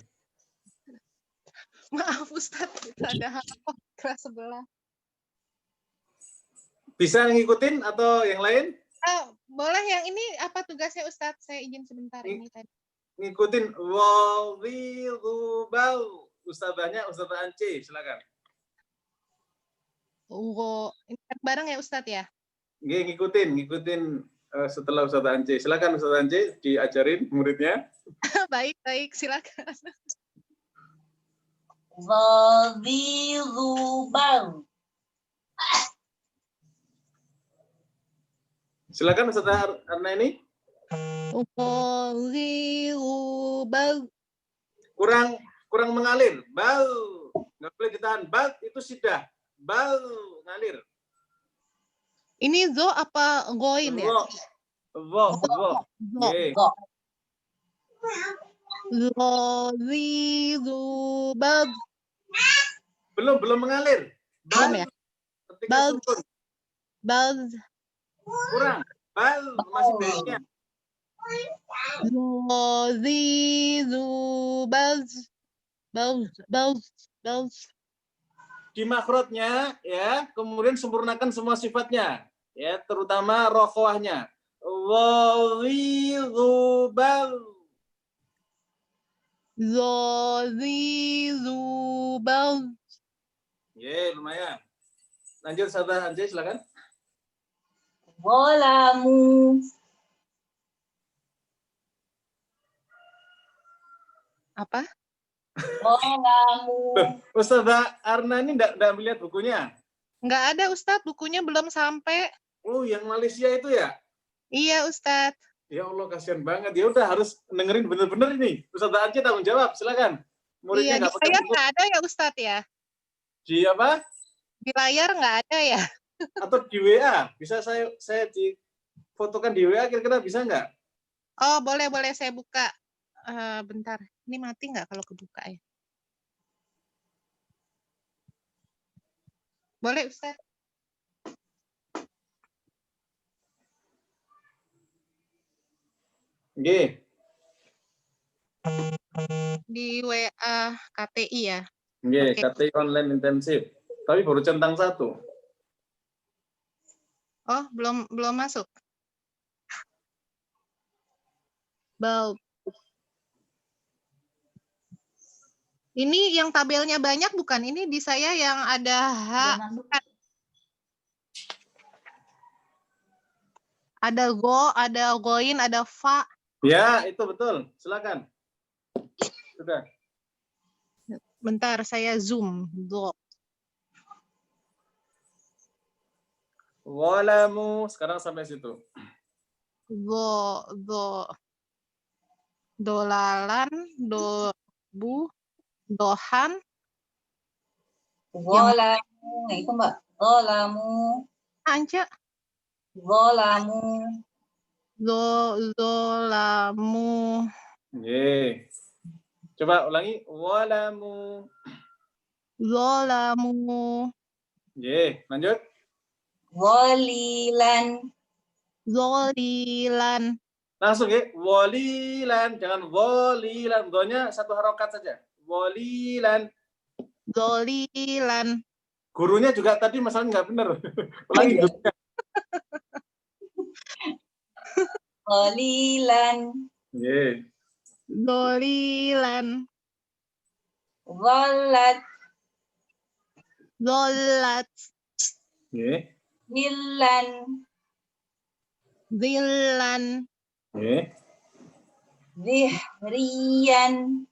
Maaf Ustaz, itu ada kelas sebelah. Bisa ngikutin atau yang lain? Boleh yang ini apa tugasnya Ustaz? Saya izin sebentar ini tadi. Ngikutin Wadidubal. Ustazahnya Ustazah Ance, silakan. Ini bareng ya Ustadz ya? Ngikutin setelah Ustazah Ance. Silakan Ustazah Ance diajarin muridnya. Baik, silakan. Zalzilubal. Silakan Ustazah Arna ini. Zalzilubal. Kurang mengalir. Bal. Nggak boleh ditahan. Bal itu sudah. Bal ngalir. Ini zo apa goin ya? Zo. Ye. Zalzilubal. Belum mengalir. Belum ya? Ketika sukun. Bal. Kurang. Bal masih B-nya. Zalzilubal. Bal. Di makrotnya ya, kemudian sempurnakan semua sifatnya ya, terutama rokhwahnya. Zalzilubal. Zalzilubal. Ye, lumayan. Lanjut Ustazah Anjay, silakan. Zalamu. Apa? Zalamu. Ustazah Arna ini enggak melihat bukunya? Nggak ada Ustadz, bukunya belum sampai. Oh, yang Malaysia itu ya? Iya Ustadz. Ya Allah, kasihan banget. Ya udah harus dengerin bener-bener ini. Ustazah Anjay tanggung jawab, silakan. Iya, Muridnya di nggak pakai layar buku. nggak ada ya Ustadz ya? Di apa? Di layar nggak ada ya? Atau di WA? Bisa saya difotokan di WA, kira-kira bisa nggak? Oh, boleh saya buka. Bentar, ini mati nggak kalau kebuka ya? Boleh Ustadz. Nggih. Di WA KTI ya? Nggih, Oke. KTI online intensif. Tapi baru centang 1. Oh, belum masuk. Bal. Ini yang tabelnya banyak bukan? Ini di saya yang ada H. Ada go, ada goin, ada fa. Ya, itu betul. Silakan. Sudah. Bentar, saya zoom. Go. Walamu. Sekarang sampai situ. Go. Dolalan, bu, dohan. Zalamu. Nah, itu Mbak. Zalamu. Anca. Zalamu. Zolamu. Nggih. Coba ulangi. Walamu. Zolamu. Nggih, lanjut. Zalilan. Zolilan. Langsung ya. Walilan, jangan walilan. Donya satu harokat saja. Walilan. Zolilan. Gurunya juga tadi masalahnya nggak benar. Ulangi gurunya. Zalilan. Nggih. Zolilan. Zalat. Zolat. Nggih. Zillan. Zillan. Nggih. Zihriyan.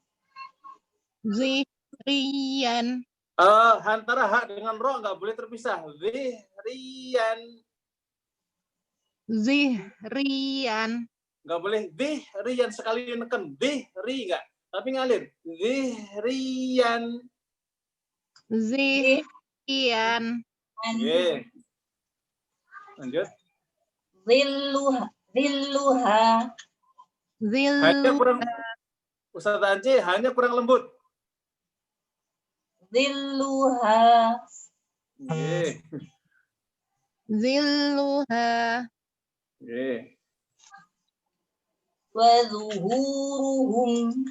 Zihriyan. Antara hak dengan roh nggak boleh terpisah. Zihriyan. Zihriyan. Nggak boleh zihriyan sekali neken. Zihri nggak. Tapi ngalir. Zihriyan. Zihriyan. Nggih. Lanjut. Zilluha. Zilluha. Hanya kurang, Ustaz Anji, hanya kurang lembut. Zilluha. Nggih. Zilluha. Nggih. Wa zuhuruhum.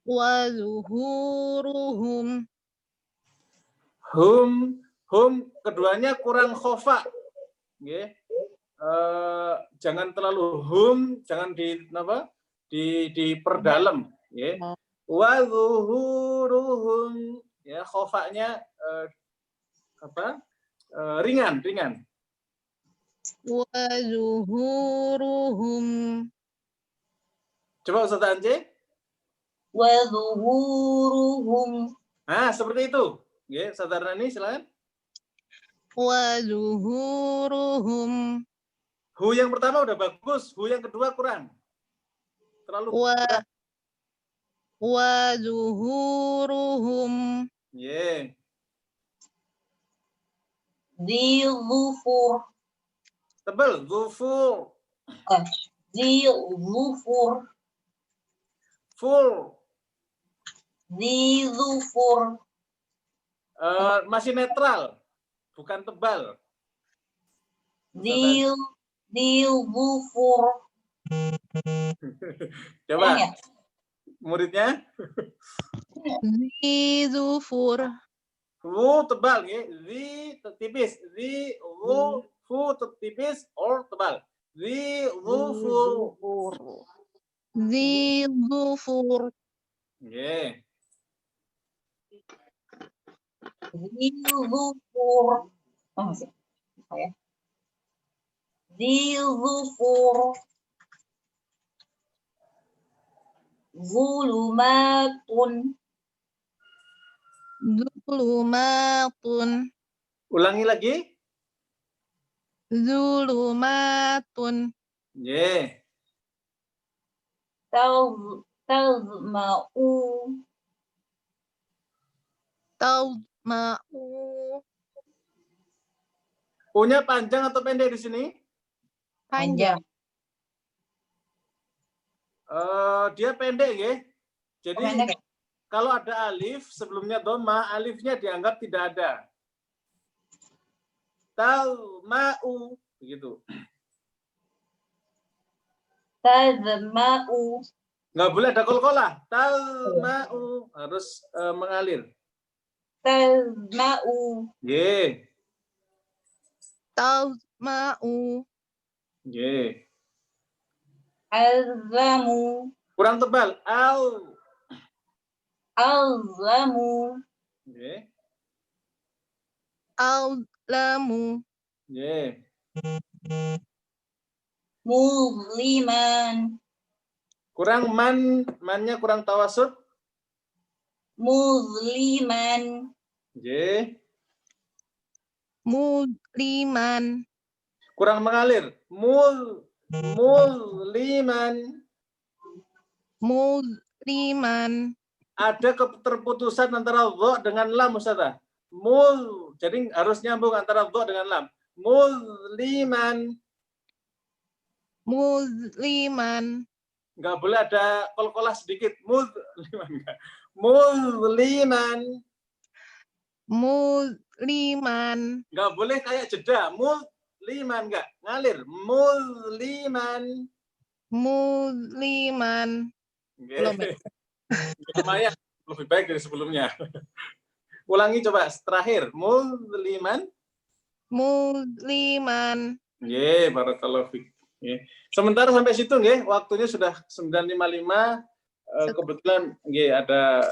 Wa zuhuruhum. Hum keduanya kurang khofa. Nggih. Jangan terlalu jangan diperdalam, nggih. Wa zuhuruhum, ya khofanya ringan. Wa zuhuruhum. Coba Ustaz Ance. Wa zuhuruhum. Nah, seperti itu. Ya, Ustaz Darnani silakan. Wa zuhuruhum. Hu yang pertama udah bagus, hu yang kedua kurang. Terlalu berat. Wa zuhuruhum. Yeah. Zilufur. Tebel, zufur. Zilufur. Full. Zilufur. Masih netral, bukan tebal. Zilufur. Coba, muridnya. Zilufur. Wu tebal, ya. Zi tipis. Zi, wu, fu tipis, or tebal. Zi, zufur. Zilufur. Yeah. Zilufur. Oh, masih. Saya. Zilufur. Zulumatun. Zulumatun. Ulangi lagi. Zulumatun. Yeah. Tazma'u. Tazma'u. U-nya panjang atau pendek di sini? Panjang. Dia pendek, ya. Jadi Pendek. kalau ada alif sebelumnya dhamma, alifnya dianggap tidak ada. Talma'u begitu. Tazma'u. Nggak boleh ada kolkolah. Talma'u harus mengalir. Tazma'u. Ye. Talma'u. Ye. Alzamu. Kurang tebal. Alzamu. Ye. Alamu. Ye. Muzliman. Kurang mannya kurang tawasud. Muzliman. Ye. Muzliman. Kurang mengalir. Muzliman. Muzliman. Ada keterputusan antara dha dengan lam, Ustazah. Jadi harus nyambung antara dha dengan lam. Muzliman. Muzliman. Nggak boleh ada kol-kolah sedikit. Muzliman. Muzliman. Muzliman. Nggak boleh kayak jeda. Muzliman nggak ngalir. Muzliman. Muzliman. Belum. Lumayan lebih baik dari sebelumnya. Ulangi coba terakhir. Muzliman. Muzliman. Ye, barakallahu fiik. Sementara sampai situ nggih, waktunya sudah 9.55. Kebetulan nggih ada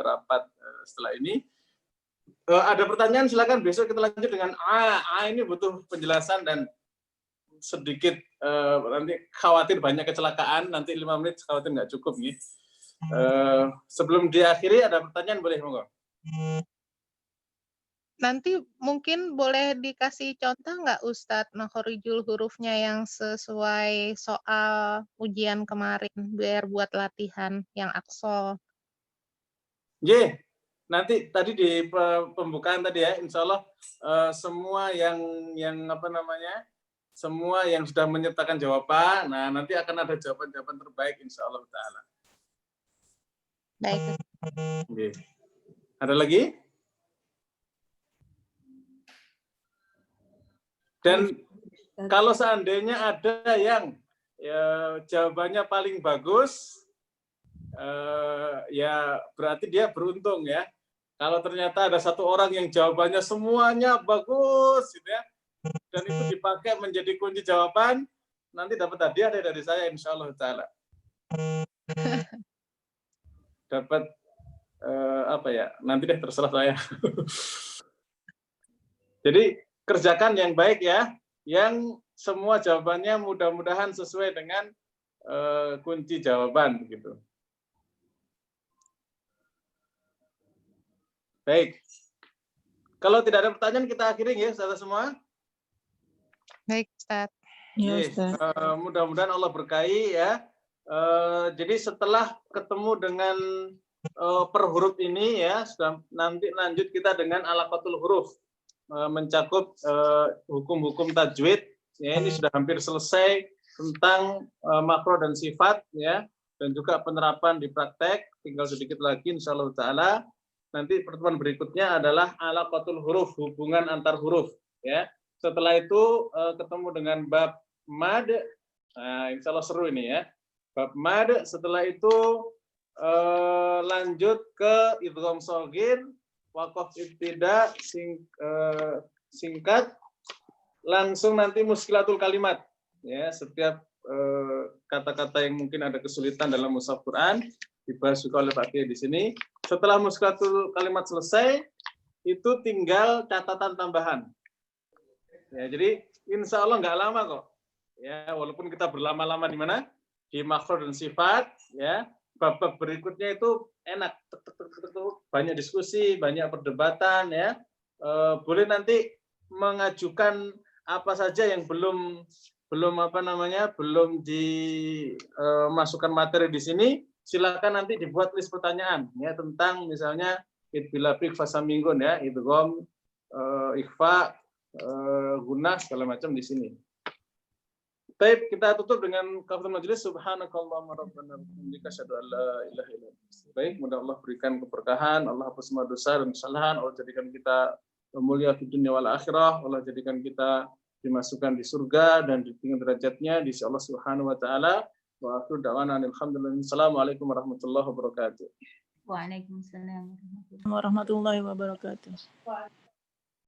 rapat setelah ini. Ada pertanyaan silakan, besok kita lanjut dengan A ini butuh penjelasan dan sedikit nanti khawatir banyak kecelakaan, nanti 5 menit khawatir nggak cukup nggih. Sebelum diakhiri ada pertanyaan boleh monggo. Nanti mungkin boleh dikasih contoh nggak Ustadz makhorijul hurufnya yang sesuai soal ujian kemarin biar buat latihan yang Aqsa. Ye, nanti tadi di pembukaan tadi ya, insya Allah semua yang apa namanya, semua yang sudah menyertakan jawaban, nah nanti akan ada jawaban-jawaban terbaik insya Allah Ta'ala. Baik. Ye. Ada lagi? Dan kalau seandainya ada yang jawabannya paling bagus, ya berarti dia beruntung ya. Kalau ternyata ada satu orang yang jawabannya semuanya bagus, gitu ya, dan itu dipakai menjadi kunci jawaban, nanti dapat hadiah dari saya, insya Allah Ta'ala. Dapat apa ya? Nanti deh terserah saya. Jadi kerjakan yang baik ya, yang semua jawabannya mudah-mudahan sesuai dengan kunci jawaban begitu. Baik. Kalau tidak ada pertanyaan kita akhiri ya, Ustaz semua. Baik, Ustaz. Ya, Yes. Ustaz. Mudah-mudahan Allah berkahi ya. Jadi setelah ketemu dengan per huruf ini ya, sudah nanti lanjut kita dengan alaqatul huruf, mencakup hukum-hukum tajwid. Ya, ini sudah hampir selesai tentang makro dan sifat ya, dan juga penerapan di praktek. Tinggal sedikit lagi insyaallah taala. Nanti pertemuan berikutnya adalah alaqatul huruf, hubungan antar huruf ya. Setelah itu ketemu dengan bab mad. Nah, insyaallah seru ini ya. Bab mad, setelah itu lanjut ke idgham shaghir, waqaf ibtida, singkat, langsung nanti muskilatul kalimat ya, setiap kata-kata yang mungkin ada kesulitan dalam mushaf Quran dibahas juga oleh Pak Kiai di sini. Setelah muskilatul kalimat selesai, itu tinggal catatan tambahan. Ya, jadi insya Allah nggak lama kok. Ya, walaupun kita berlama-lama di mana? Di makro dan sifat, ya. Bab-bab berikutnya itu enak, banyak diskusi, banyak perdebatan, ya. Boleh nanti mengajukan apa saja yang belum dimasukkan materi di sini. Silakan nanti dibuat list pertanyaan, ya, tentang misalnya idbilabik fasaminggun, ya, idgham, ikhfa, guna segala macam di sini. Baik, kita tutup dengan kafaratul majelis. Subhanakallahumma rabbana wa bihamdika asyhadu an la ilaha illa anta. Baik, mudah Allah berikan keberkahan, Allah hapus semua dosa dan kesalahan, Allah jadikan kita mulia di dunia wal akhirah, Allah jadikan kita dimasukkan di surga dan ditinggi derajatnya di sisi Allah Subhanahu wa taala. Wa akhiru da'wana alhamdulillah. Assalamualaikum warahmatullahi wabarakatuh. Waalaikumsalam Warahmatullahi wabarakatuh.